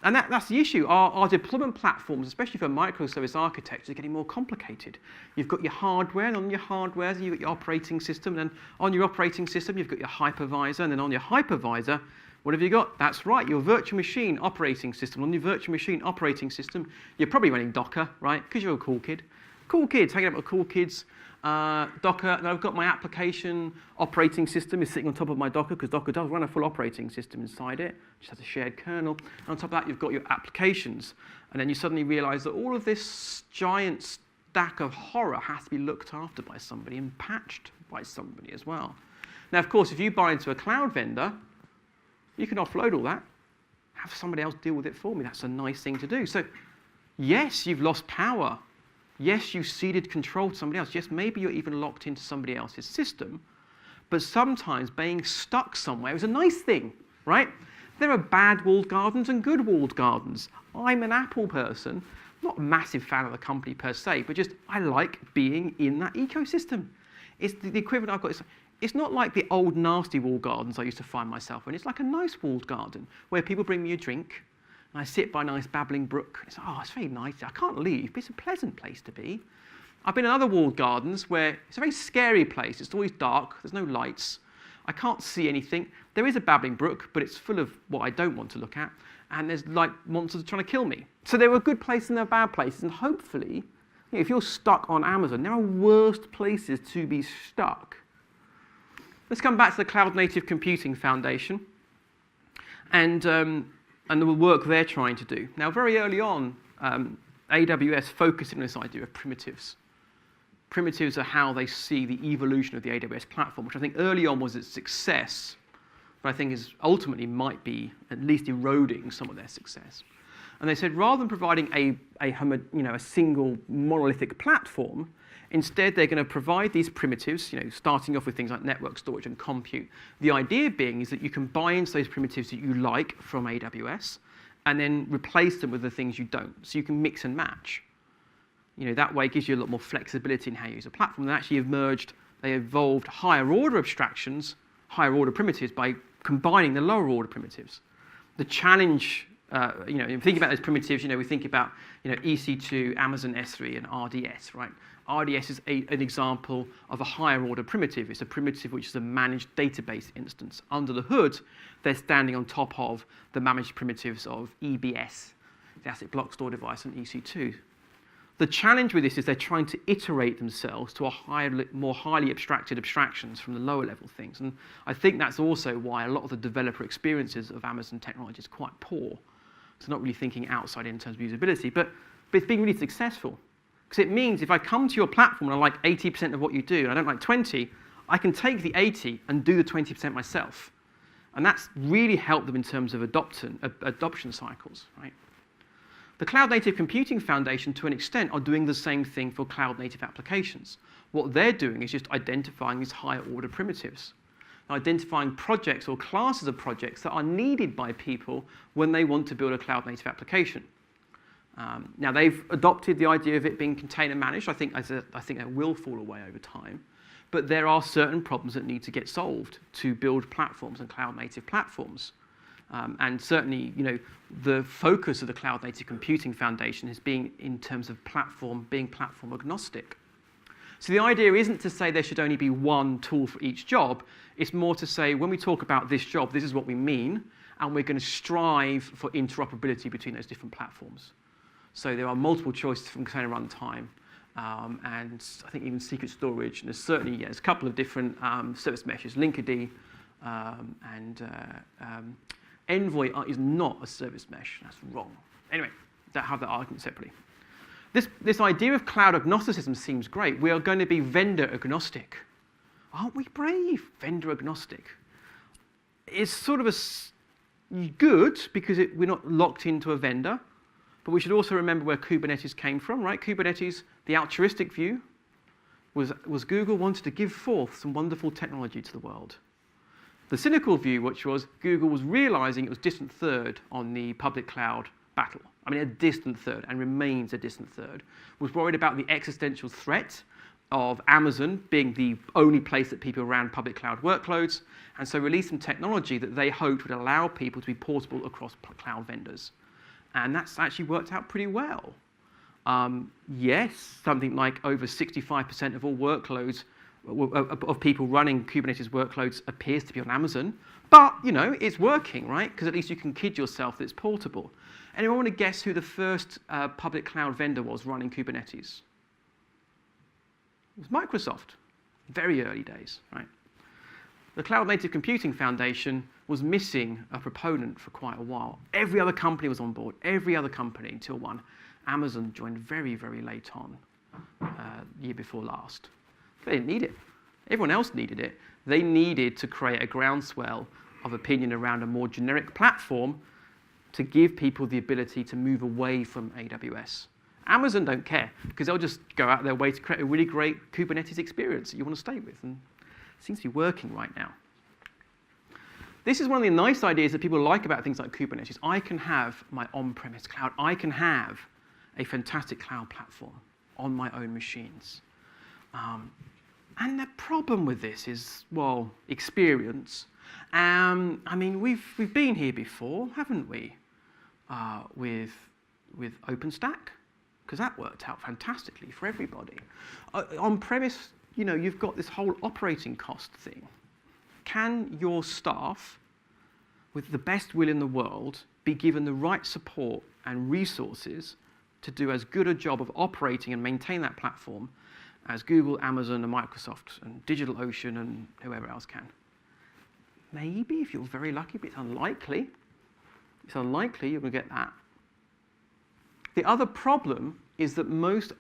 And that's the issue. Our deployment platforms, especially for microservice architecture, are getting more complicated. You've got your hardware, and on your hardware, you've got your operating system, and then on your operating system, you've got your hypervisor, and then on your hypervisor, what have you got? That's right, your virtual machine operating system. On your virtual machine operating system, you're probably running Docker, right? Because you're a cool kid. Cool kids, hanging out with cool kids. Docker, and I've got my application operating system is sitting on top of my Docker, because Docker does run a full operating system inside it, which has a shared kernel. And on top of that, you've got your applications. And then you suddenly realize that all of this giant stack of horror has to be looked after by somebody and patched by somebody as well. Now, of course, if you buy into a cloud vendor, you can offload all that, have somebody else deal with it for me. That's a nice thing to do. So yes, you've lost power. Yes, you've ceded control to somebody else. Yes, maybe you're even locked into somebody else's system. But sometimes being stuck somewhere is a nice thing, right? There are bad walled gardens and good walled gardens. I'm an Apple person, not a massive fan of the company per se, but just I like being in that ecosystem. It's the equivalent I've got. It's not like the old nasty walled gardens I used to find myself in. It's like a nice walled garden where people bring me a drink and I sit by a nice babbling brook. It's very nice. I can't leave, but it's a pleasant place to be. I've been in other walled gardens where it's a very scary place. It's always dark. There's no lights. I can't see anything. There is a babbling brook, but it's full of what I don't want to look at. And there's like monsters trying to kill me. So there are good places and there are bad places. And hopefully, if you're stuck on Amazon, there are worse places to be stuck. Let's come back to the Cloud Native Computing Foundation and the work they're trying to do. Now, very early on, AWS focused on this idea of primitives. Primitives are how they see the evolution of the AWS platform, which I think early on was its success, but I think is ultimately might be at least eroding some of their success. And they said rather than providing a single monolithic platform, instead they're going to provide these primitives, starting off with things like network storage and compute. The idea being is that you can buy into those primitives that you like from AWS and then replace them with the things you don't. So you can mix and match. That way it gives you a lot more flexibility in how you use a platform. They actually they evolved higher order abstractions, higher order primitives by combining the lower order primitives. The challenge, if you think about those primitives, we think about, EC2, Amazon S3, and RDS, right? RDS is an example of a higher order primitive. It's a primitive which is a managed database instance. Under the hood, they're standing on top of the managed primitives of EBS, the ASIC block store device, and EC2. The challenge with this is they're trying to iterate themselves to more highly abstracted abstractions from the lower level things. And I think that's also why a lot of the developer experiences of Amazon technology is quite poor. It's not really thinking outside in terms of usability, but it's being really successful. Because it means if I come to your platform and I like 80% of what you do, and I don't like 20, I can take the 80 and do the 20% myself. And that's really helped them in terms of adoption cycles, right? The Cloud Native Computing Foundation, to an extent, are doing the same thing for cloud native applications. What they're doing is just identifying these higher order primitives, identifying projects or classes of projects that are needed by people when they want to build a cloud native application. Now, they've adopted the idea of it being container managed. I think that will fall away over time. But there are certain problems that need to get solved to build platforms and cloud native platforms. And certainly, the focus of the Cloud Native Computing Foundation has been in terms of being platform agnostic. So the idea isn't to say there should only be one tool for each job. It's more to say, when we talk about this job, this is what we mean, and we're going to strive for interoperability between those different platforms. So there are multiple choices from container runtime, and I think even secret storage. And there's certainly there's a couple of different service meshes, Linkerd, and Envoy is not a service mesh. That's wrong. Anyway, don't have that argument separately. This idea of cloud agnosticism seems great. We are going to be vendor agnostic. Aren't we brave? Vendor agnostic. It's sort of good because we're not locked into a vendor, but we should also remember where Kubernetes came from, right? Kubernetes, the altruistic view, was Google wanted to give forth some wonderful technology to the world. The cynical view, which was Google was realizing it was distant third on the public cloud battle. I mean, a distant third, and remains a distant third, was worried about the existential threat of Amazon being the only place that people ran public cloud workloads, and so released some technology that they hoped would allow people to be portable across cloud vendors. And that's actually worked out pretty well. Yes, something like over 65% of all workloads of people running Kubernetes workloads appears to be on Amazon, but it's working, right? Because at least you can kid yourself that it's portable. Anyone want to guess who the first public cloud vendor was running Kubernetes? It was Microsoft. Very early days, right? The Cloud Native Computing Foundation was missing a proponent for quite a while. Every other company was on board. Every other company until one. Amazon joined very, very late on. year before last. They didn't need it. Everyone else needed it. They needed to create a groundswell of opinion around a more generic platform to give people the ability to move away from AWS. Amazon don't care, because they'll just go out their way to create a really great Kubernetes experience that you want to stay with, and it seems to be working right now. This is one of the nice ideas that people like about things like Kubernetes. I can have my on-premise cloud. I can have a fantastic cloud platform on my own machines. And the problem with this is, well, experience. I mean, we've been here before, haven't we, with OpenStack? Because that worked out fantastically for everybody. On-premise, you know, you've got this whole operating cost thing. Can your staff, with the best will in the world, be given the right support and resources to do as good a job of operating and maintain that platform as Google, Amazon, and Microsoft, and DigitalOcean, and whoever else can? Maybe, if you're very lucky, but it's unlikely. It's unlikely you're going to get that. The other problem is that most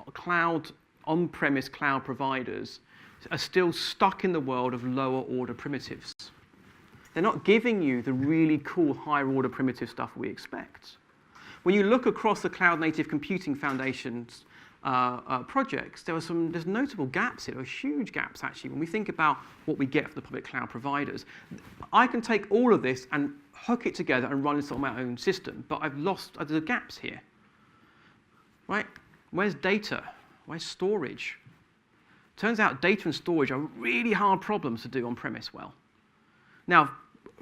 on-premise cloud providers are still stuck in the world of lower order primitives. They're not giving you the really cool higher order primitive stuff we expect. When you look across the Cloud Native Computing Foundation's projects, there's notable gaps here. There are huge gaps, actually, when we think about what we get from the public cloud providers. I can take all of this and hook it together and run this on my own system, but there's gaps here. Right? Where's data? Where's storage? Turns out data and storage are really hard problems to do on-premise well. Now,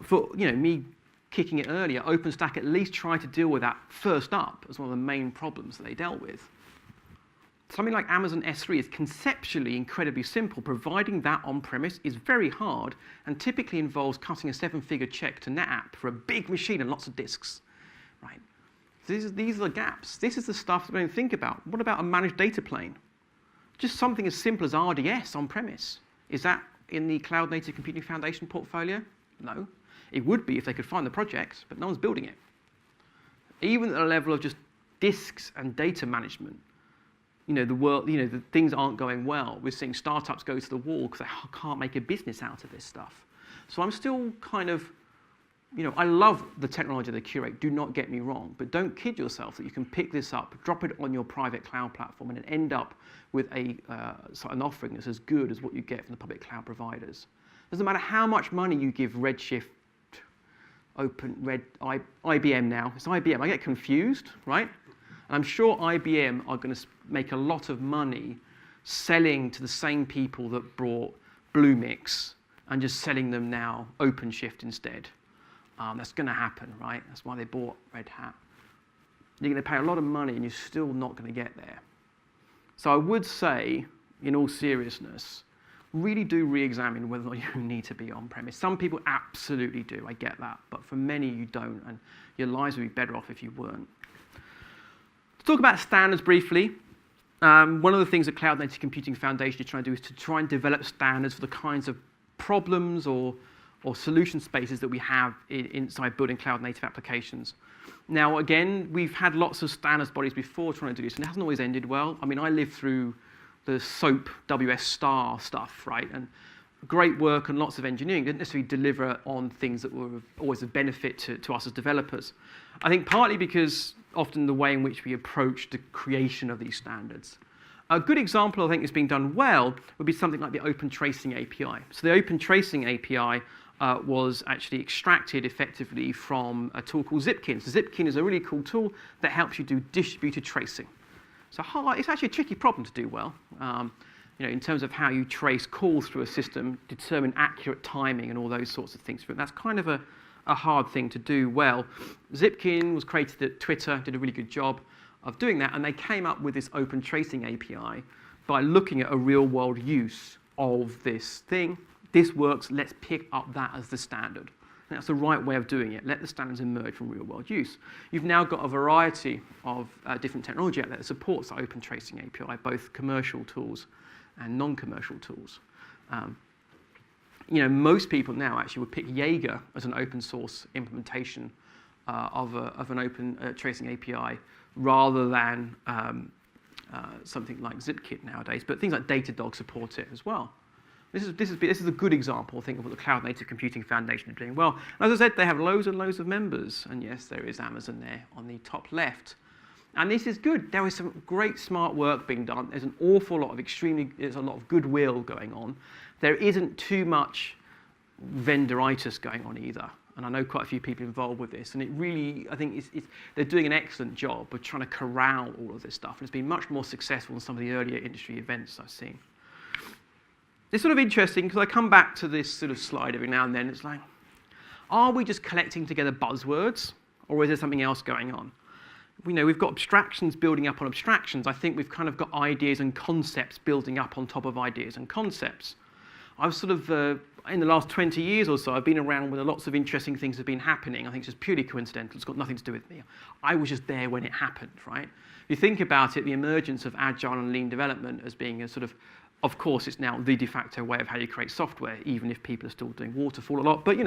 for me kicking it earlier, OpenStack at least tried to deal with that first up as one of the main problems that they dealt with. Something like Amazon S3 is conceptually incredibly simple. Providing that on-premise is very hard and typically involves cutting a 7-figure check to NetApp for a big machine and lots of disks. Right? These are the gaps. This is the stuff that we don't think about. What about a managed data plane? Just something as simple as RDS on-premise. Is that in the Cloud Native Computing Foundation portfolio? No. It would be if they could find the projects, but no one's building it. Even at a level of just disks and data management, the things aren't going well. We're seeing startups go to the wall because they can't make a business out of this stuff. So I'm still kind of, I love the technology they curate, do not get me wrong, but don't kid yourself that you can pick this up, drop it on your private cloud platform, and end up with an offering that's as good as what you get from the public cloud providers. Doesn't matter how much money you give Redshift, IBM now. It's IBM. I get confused, right? And I'm sure IBM are going to make a lot of money selling to the same people that brought Bluemix and just selling them now OpenShift instead. That's going to happen, right? That's why they bought Red Hat. You're going to pay a lot of money and you're still not going to get there. So I would say, in all seriousness, really do re-examine whether or not you need to be on-premise. Some people absolutely do, I get that, but for many you don't, and your lives would be better off if you weren't. To talk about standards briefly, one of the things that Cloud Native Computing Foundation is trying to do is to try and develop standards for the kinds of problems or solution spaces that we have inside building cloud native applications. Now, again, we've had lots of standards bodies before trying to do this, and it hasn't always ended well. I mean, I lived through the SOAP WS star stuff, right? And great work and lots of engineering didn't necessarily deliver on things that were always of benefit to us as developers. I think partly because often the way in which we approach the creation of these standards. A good example, I think, that's being done well would be something like the Open Tracing API. So the Open Tracing API was actually extracted effectively from a tool called Zipkin. So Zipkin is a really cool tool that helps you do distributed tracing. So it's actually a tricky problem to do well, in terms of how you trace calls through a system, determine accurate timing and all those sorts of things. That's kind of a hard thing to do well. Zipkin was created at Twitter, did a really good job of doing that, and they came up with this Open Tracing API by looking at a real-world use of this thing. This works, let's pick up that as the standard. And that's the right way of doing it. Let the standards emerge from real-world use. You've now got a variety of different technology out there that supports the Open Tracing API, both commercial tools and non-commercial tools. Most people now actually would pick Jaeger as an open source implementation of an Open Tracing API rather than something like ZipKit nowadays, but things like Datadog support it as well. This is a good example, I think, of what the Cloud Native Computing Foundation are doing well. As I said, they have loads and loads of members, and yes, there is Amazon there on the top left. And this is good. There is some great smart work being done. There's an awful lot of there's a lot of goodwill going on. There isn't too much vendoritis going on either. And I know quite a few people involved with this, and it really, I think they're doing an excellent job of trying to corral all of this stuff. And it's been much more successful than some of the earlier industry events I've seen. It's sort of interesting because I come back to this sort of slide every now and then. It's like, are we just collecting together buzzwords, or is there something else going on? We've got abstractions building up on abstractions. I think we've kind of got ideas and concepts building up on top of ideas and concepts. I've sort of, in the last 20 years or so, I've been around where lots of interesting things have been happening. I think it's just purely coincidental. It's got nothing to do with me. I was just there when it happened, right? If you think about it, the emergence of agile and lean development as being a sort of course, it's now the de facto way of how you create software, even if people are still doing waterfall a lot. But,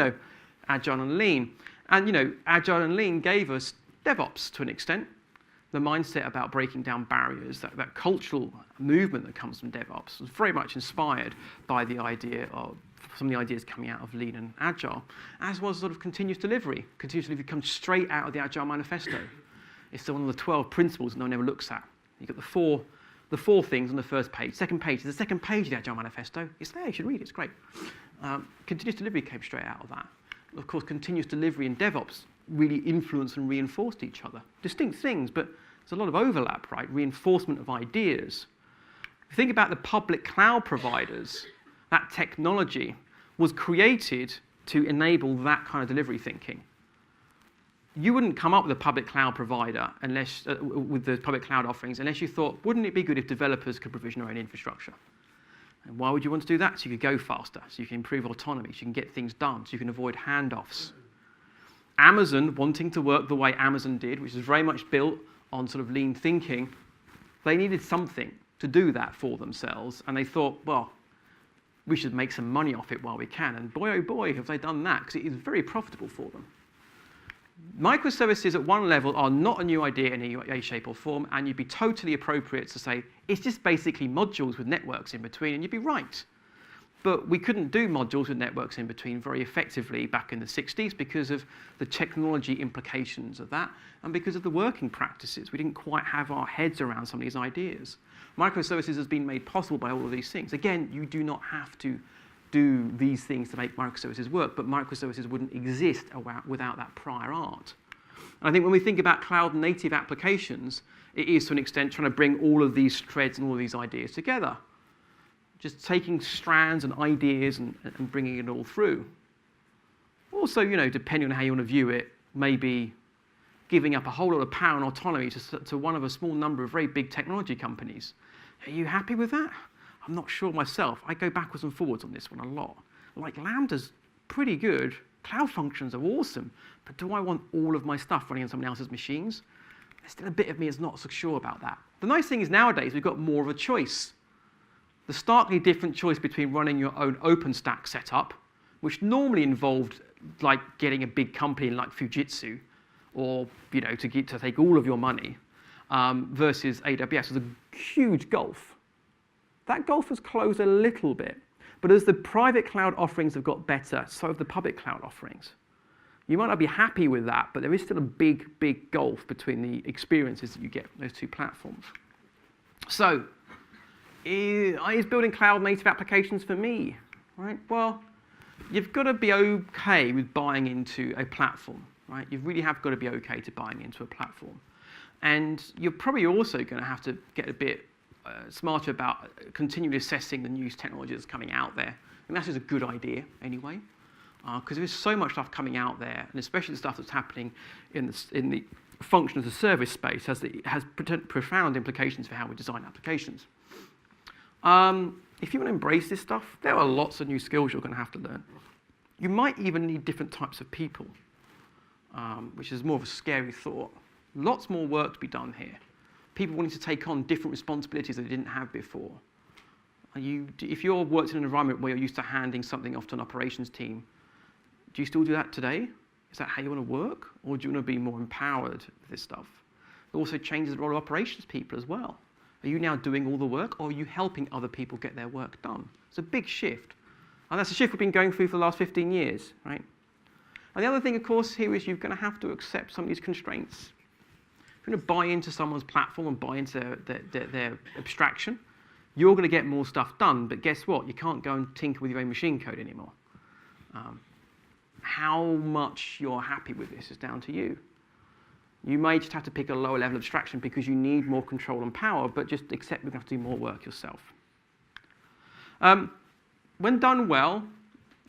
agile and lean. And, agile and lean gave us DevOps to an extent. The mindset about breaking down barriers, that cultural movement that comes from DevOps was very much inspired by the idea of some of the ideas coming out of lean and agile, as was sort of continuous delivery. Continuous delivery comes straight out of the Agile Manifesto. It's one of the 12 principles that no one ever looks at. You've got the four things on the first page. Second page is the second page of the Agile Manifesto. It's there, you should read it, it's great. Continuous delivery came straight out of that. Of course, continuous delivery and DevOps really influenced and reinforced each other. Distinct things, but there's a lot of overlap, right? Reinforcement of ideas. If you think about the public cloud providers, that technology was created to enable that kind of delivery thinking. You wouldn't come up with a public cloud provider unless, with the public cloud offerings unless you thought, wouldn't it be good if developers could provision their own infrastructure? And why would you want to do that? So you could go faster, so you can improve autonomy, so you can get things done, so you can avoid handoffs. Amazon wanting to work the way Amazon did, which is very much built on sort of lean thinking, they needed something to do that for themselves, and they thought, well, we should make some money off it while we can. And boy, oh boy, have they done that, because it is very profitable for them. Microservices at one level are not a new idea in any way, shape, or form, and you'd be totally appropriate to say, it's just basically modules with networks in between, and you'd be right. But we couldn't do modules with networks in between very effectively back in the 60s because of the technology implications of that and because of the working practices. We didn't quite have our heads around some of these ideas. Microservices has been made possible by all of these things. Again, you do not have to do these things to make microservices work, but microservices wouldn't exist without that prior art. And I think when we think about cloud-native applications, it is to an extent trying to bring all of these threads and all of these ideas together. Just taking strands and ideas and bringing it all through. Also, depending on how you want to view it, maybe giving up a whole lot of power and autonomy to one of a small number of very big technology companies. Are you happy with that? I'm not sure myself. I go backwards and forwards on this one a lot. Like, Lambda's pretty good. Cloud Functions are awesome. But do I want all of my stuff running on someone else's machines? There's still a bit of me that's not so sure about that. The nice thing is nowadays we've got more of a choice. The starkly different choice between running your own OpenStack setup, which normally involved like getting a big company like Fujitsu, or to take all of your money, versus AWS is a huge gulf. That gulf has closed a little bit, but as the private cloud offerings have got better, so have the public cloud offerings. You might not be happy with that, but there is still a big, big gulf between the experiences that you get from those two platforms. So, is building cloud-native applications for me? Right? Well, you've got to be okay with buying into a platform. Right? You really have got to be okay to buying into a platform. And you're probably also going to have to get a bit smarter about continually assessing the new technology that's coming out there. And that's just a good idea anyway, because there's so much stuff coming out there, and especially the stuff that's happening in the function as a service space has profound implications for how we design applications. If you want to embrace this stuff, there are lots of new skills you're going to have to learn. You might even need different types of people, which is more of a scary thought. Lots more work to be done here. People wanting to take on different responsibilities that they didn't have before. If you're worked in an environment where you're used to handing something off to an operations team, do you still do that today? Is that how you want to work? Or do you want to be more empowered with this stuff? It also changes the role of operations people as well. Are you now doing all the work, or are you helping other people get their work done? It's a big shift. And that's a shift we've been going through for the last 15 years, right? And the other thing, of course, here is you're going to have to accept some of these constraints. If you're going to buy into someone's platform and buy into their abstraction, you're going to get more stuff done, but guess what? You can't go and tinker with your own machine code anymore. How much you're happy with this is down to you. You may just have to pick a lower level abstraction because you need more control and power, but just accept you're going to have to do more work yourself. When done well,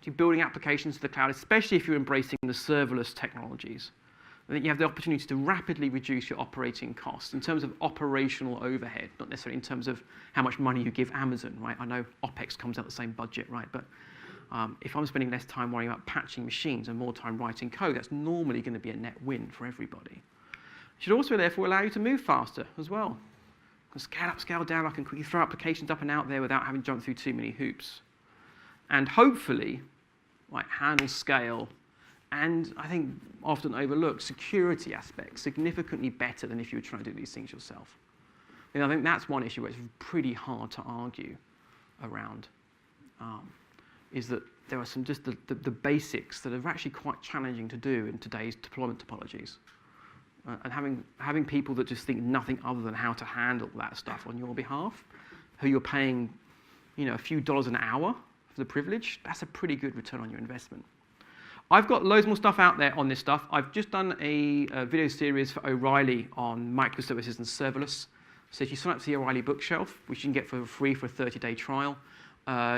you're building applications to the cloud, especially if you're embracing the serverless technologies, then you have the opportunity to rapidly reduce your operating costs in terms of operational overhead, not necessarily in terms of how much money you give Amazon, right? I know OpEx comes out the same budget, right? But if I'm spending less time worrying about patching machines and more time writing code, that's normally going to be a net win for everybody. It should also therefore allow you to move faster as well. I can scale up, scale down, I can quickly throw applications up and out there without having to jump through too many hoops. And hopefully, like, handle scale and, I think often overlooked, security aspects significantly better than if you were trying to do these things yourself. And I think that's one issue where it's pretty hard to argue around, is that there are some just the basics that are actually quite challenging to do in today's deployment topologies. And having people that just think nothing other than how to handle that stuff on your behalf, who you're paying, a few dollars an hour for the privilege, that's a pretty good return on your investment. I've got loads more stuff out there on this stuff. I've just done a video series for O'Reilly on microservices and serverless. So if you sign up to the O'Reilly bookshelf, which you can get for free for a 30-day trial,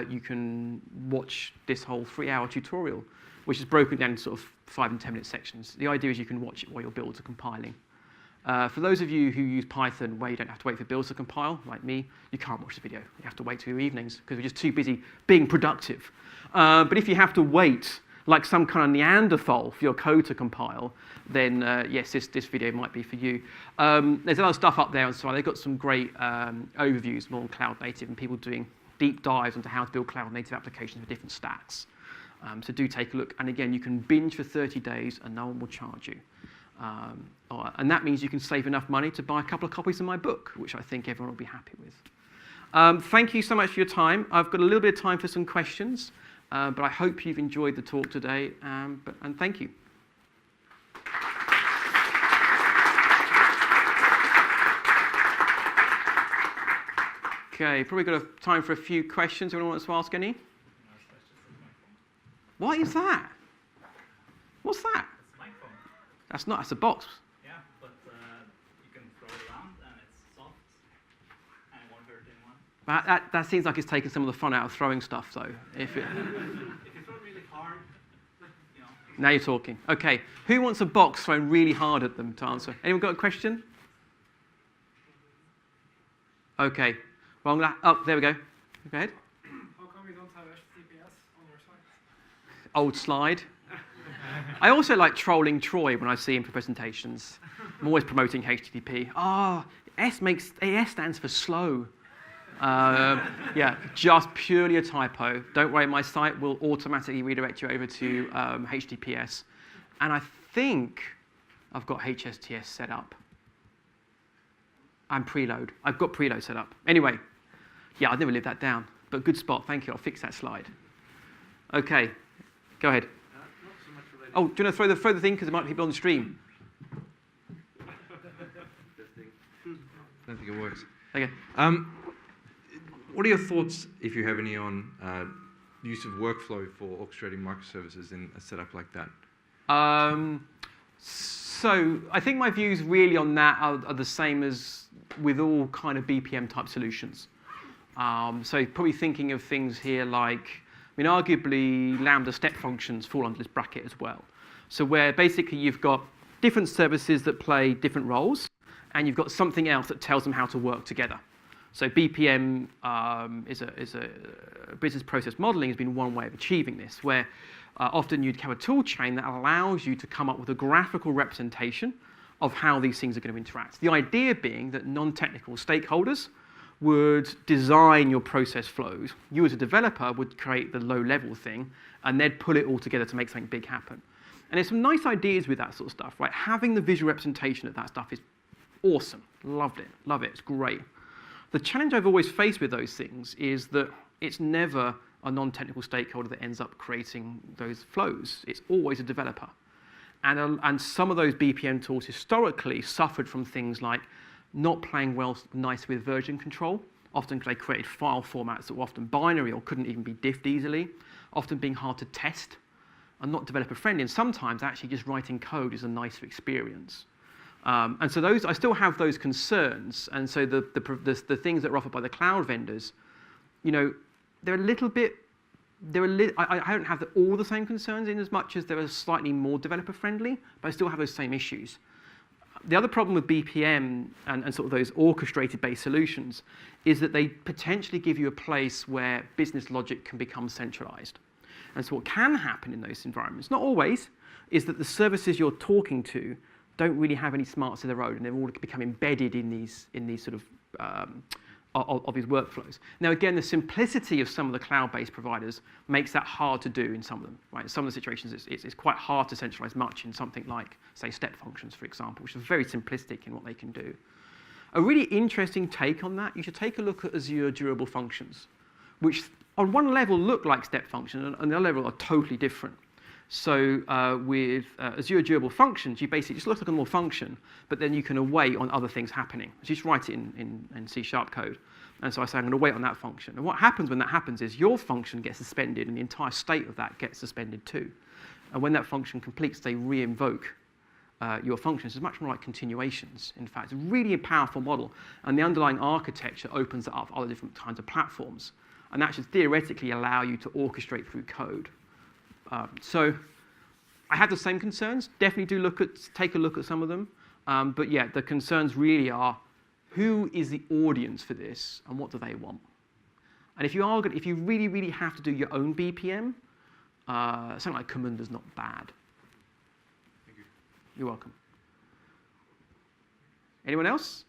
you can watch this whole 3-hour tutorial, which is broken down into sort of 5 and 10-minute sections. The idea is you can watch it while your builds are compiling. For those of you who use Python where you don't have to wait for builds to compile, like me, you can't watch the video. You have to wait till your evenings because we're just too busy being productive. But if you have to wait like some kind of Neanderthal for your code to compile, then yes, this video might be for you. There's other stuff up there, and so they've got some great overviews more on cloud native and people doing deep dives into how to build cloud native applications with different stacks. So do take a look. And again, you can binge for 30 days and no one will charge you. And that means you can save enough money to buy a couple of copies of my book, which I think everyone will be happy with. Thank you so much for your time. I've got a little bit of time for some questions, but I hope you've enjoyed the talk today, and thank you. Okay, probably got time for a few questions. Anyone wants to ask any? What is that? What's that? It's a microphone. That's a box. Yeah, but you can throw it around and it's soft and it won't hurt anyone. That seems like it's taken some of the fun out of throwing stuff, though. If If you throw it really hard, Now you're talking. Okay, who wants a box thrown really hard at them to answer? Anyone got a question? Okay. Well, there we go. Go ahead. How come you don't have HTTPS on your site? Old slide. I also like trolling Troy when I see him for presentations. I'm always promoting HTTP. AS stands for slow. Yeah, just purely a typo. Don't worry, my site will automatically redirect you over to HTTPS. And I think I've got HSTS set up. And preload. I've got preload set up. Anyway, yeah, I'd never live that down. But good spot, thank you. I'll fix that slide. Okay, go ahead. Not so much related. Oh, do you want to throw the thing because there might be people on the stream? I don't think it works. Okay. What are your thoughts, if you have any, on use of workflow for orchestrating microservices in a setup like that? So I think my views really on that are the same as with all kind of BPM type solutions. So probably thinking of things here like, arguably Lambda step functions fall under this bracket as well. So where basically you've got different services that play different roles, and you've got something else that tells them how to work together. So BPM is a business process modeling has been one way of achieving this, where often you'd have a tool chain that allows you to come up with a graphical representation of how these things are going to interact. The idea being that non-technical stakeholders would design your process flows. You as a developer would create the low-level thing, and they'd pull it all together to make something big happen. And there's some nice ideas with that sort of stuff, right? Having the visual representation of that stuff is awesome. Loved it. Love it. It's great. The challenge I've always faced with those things is that it's never a non-technical stakeholder that ends up creating those flows. It's always a developer. And some of those BPM tools historically suffered from things like not playing nice with version control, often because they created file formats that were often binary or couldn't even be diffed easily, often being hard to test and not developer friendly. And sometimes actually just writing code is a nicer experience. And so I still have those concerns. And so the things that are offered by the cloud vendors, they're a little bit, I don't have all the same concerns in as much as they're slightly more developer friendly, but I still have those same issues. The other problem with BPM and sort of those orchestrated based solutions is that they potentially give you a place where business logic can become centralized. And so what can happen in those environments, not always, is that the services you're talking to don't really have any smarts of their own, and they've all become embedded in these sort of these workflows. Now, again, the simplicity of some of the cloud-based providers makes that hard to do in some of them. Right? In some of the situations, it's quite hard to centralize much in something like, say, step functions, for example, which are very simplistic in what they can do. A really interesting take on that, you should take a look at Azure Durable Functions, which on one level look like step functions, and on the other level are totally different. So with Azure Durable Functions, you basically just look like a normal function, but then you can await on other things happening. So you just write it in C# code. And so I say, I'm going to wait on that function. And what happens when that happens is your function gets suspended, and the entire state of that gets suspended too. And when that function completes, they re-invoke your functions. It's much more like continuations, in fact. It's a really powerful model. And the underlying architecture opens it up for other different kinds of platforms. And that should theoretically allow you to orchestrate through code. So I have the same concerns. Definitely do take a look at some of them. But yeah, the concerns really are, who is the audience for this, and what do they want? And if you really, really have to do your own BPM, something like Comunda's not bad. Thank you. You're welcome. Anyone else?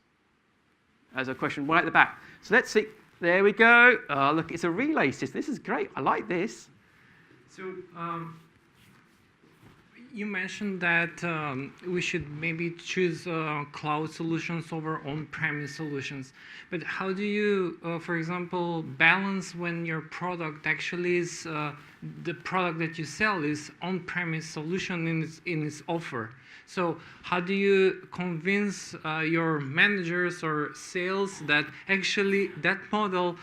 There's a question right at the back. So let's see. There we go. Look, it's a relay system. This is great. I like this. So you mentioned that we should maybe choose cloud solutions over on-premise solutions. But how do you, for example, balance when your product actually is, the product that you sell is on-premise solution in its offer? So how do you convince your managers or sales that actually that model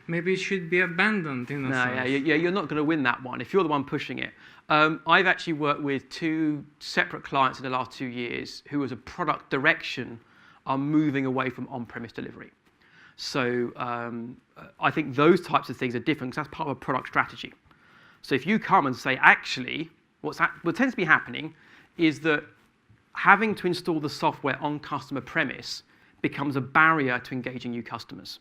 maybe should be abandoned in a sense? Yeah, you're not going to win that one if you're the one pushing it. I've actually worked with 2 separate clients in the last 2 years who, as a product direction, are moving away from on-premise delivery. So I think those types of things are different because that's part of a product strategy. So if you come and say, actually, what tends to be happening is that having to install the software on customer premise becomes a barrier to engaging new customers.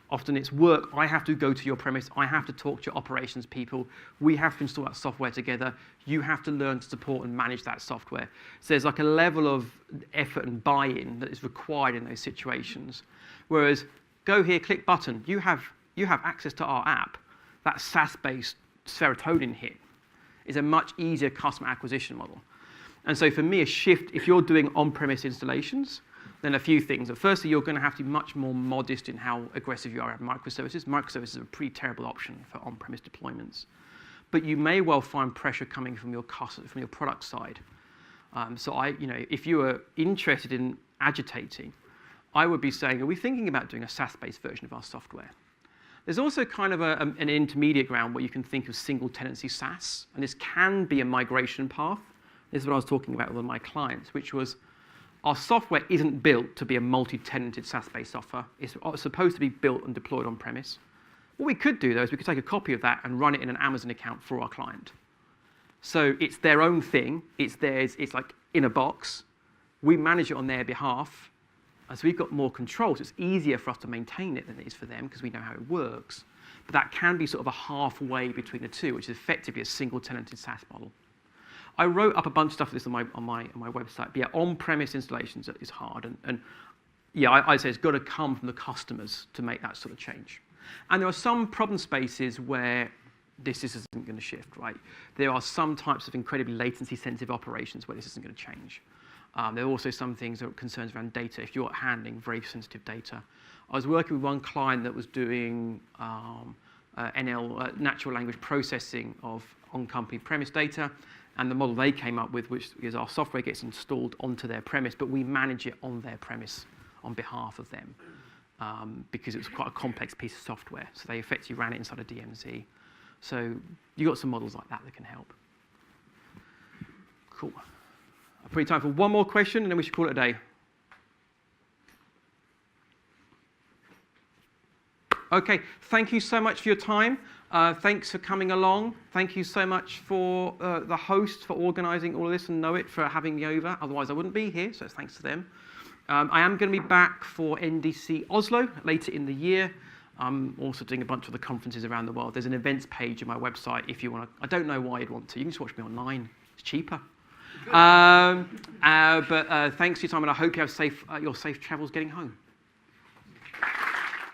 Often it's work. I have to go to your premise. I have to talk to your operations people. We have to install that software together. You have to learn to support and manage that software. So there's like a level of effort and buy-in that is required in those situations. Whereas, go here, click button. You have access to our app. That SaaS-based serotonin hit is a much easier customer acquisition model. And so for me, a shift, if you're doing on-premise installations, then a few things. Firstly, you're going to have to be much more modest in how aggressive you are at microservices. Microservices are a pretty terrible option for on-premise deployments. But you may well find pressure coming from your product side. If you are interested in agitating, I would be saying, are we thinking about doing a SaaS-based version of our software? There's also kind of an intermediate ground where you can think of single tenancy SaaS, and this can be a migration path. This is what I was talking about with one of my clients, which was our software isn't built to be a multi-tenanted SaaS-based software. It's supposed to be built and deployed on-premise. What we could do, though, is we could take a copy of that and run it in an Amazon account for our client. So it's their own thing. It's theirs. It's like in a box. We manage it on their behalf. And so we've got more control. So it's easier for us to maintain it than it is for them because we know how it works. But that can be sort of a halfway between the two, which is effectively a single-tenanted SaaS model. I wrote up a bunch of stuff for this on my website. But yeah, on-premise installations is hard. And I'd say it's got to come from the customers to make that sort of change. And there are some problem spaces where this isn't going to shift, right? There are some types of incredibly latency-sensitive operations where this isn't going to change. There are also some things that are concerns around data. If you're handling very sensitive data, I was working with one client that was doing natural language processing of on-company premise data, and the model they came up with, which is our software gets installed onto their premise, but we manage it on their premise on behalf of them, because it was quite a complex piece of software. So they effectively ran it inside a DMZ. So you've got some models like that that can help. Cool. I've probably time for one more question, and then we should call it a day. Okay, thank you so much for your time. Thanks for coming along. Thank you so much for the host for organising all of this, and Knowit for having me over. Otherwise, I wouldn't be here, so it's thanks to them. I am going to be back for NDC Oslo later in the year. I'm also doing a bunch of the conferences around the world. There's an events page on my website if you want to. I don't know why you'd want to. You can just watch me online. It's cheaper. But thanks for your time, and I hope you have your safe travels getting home.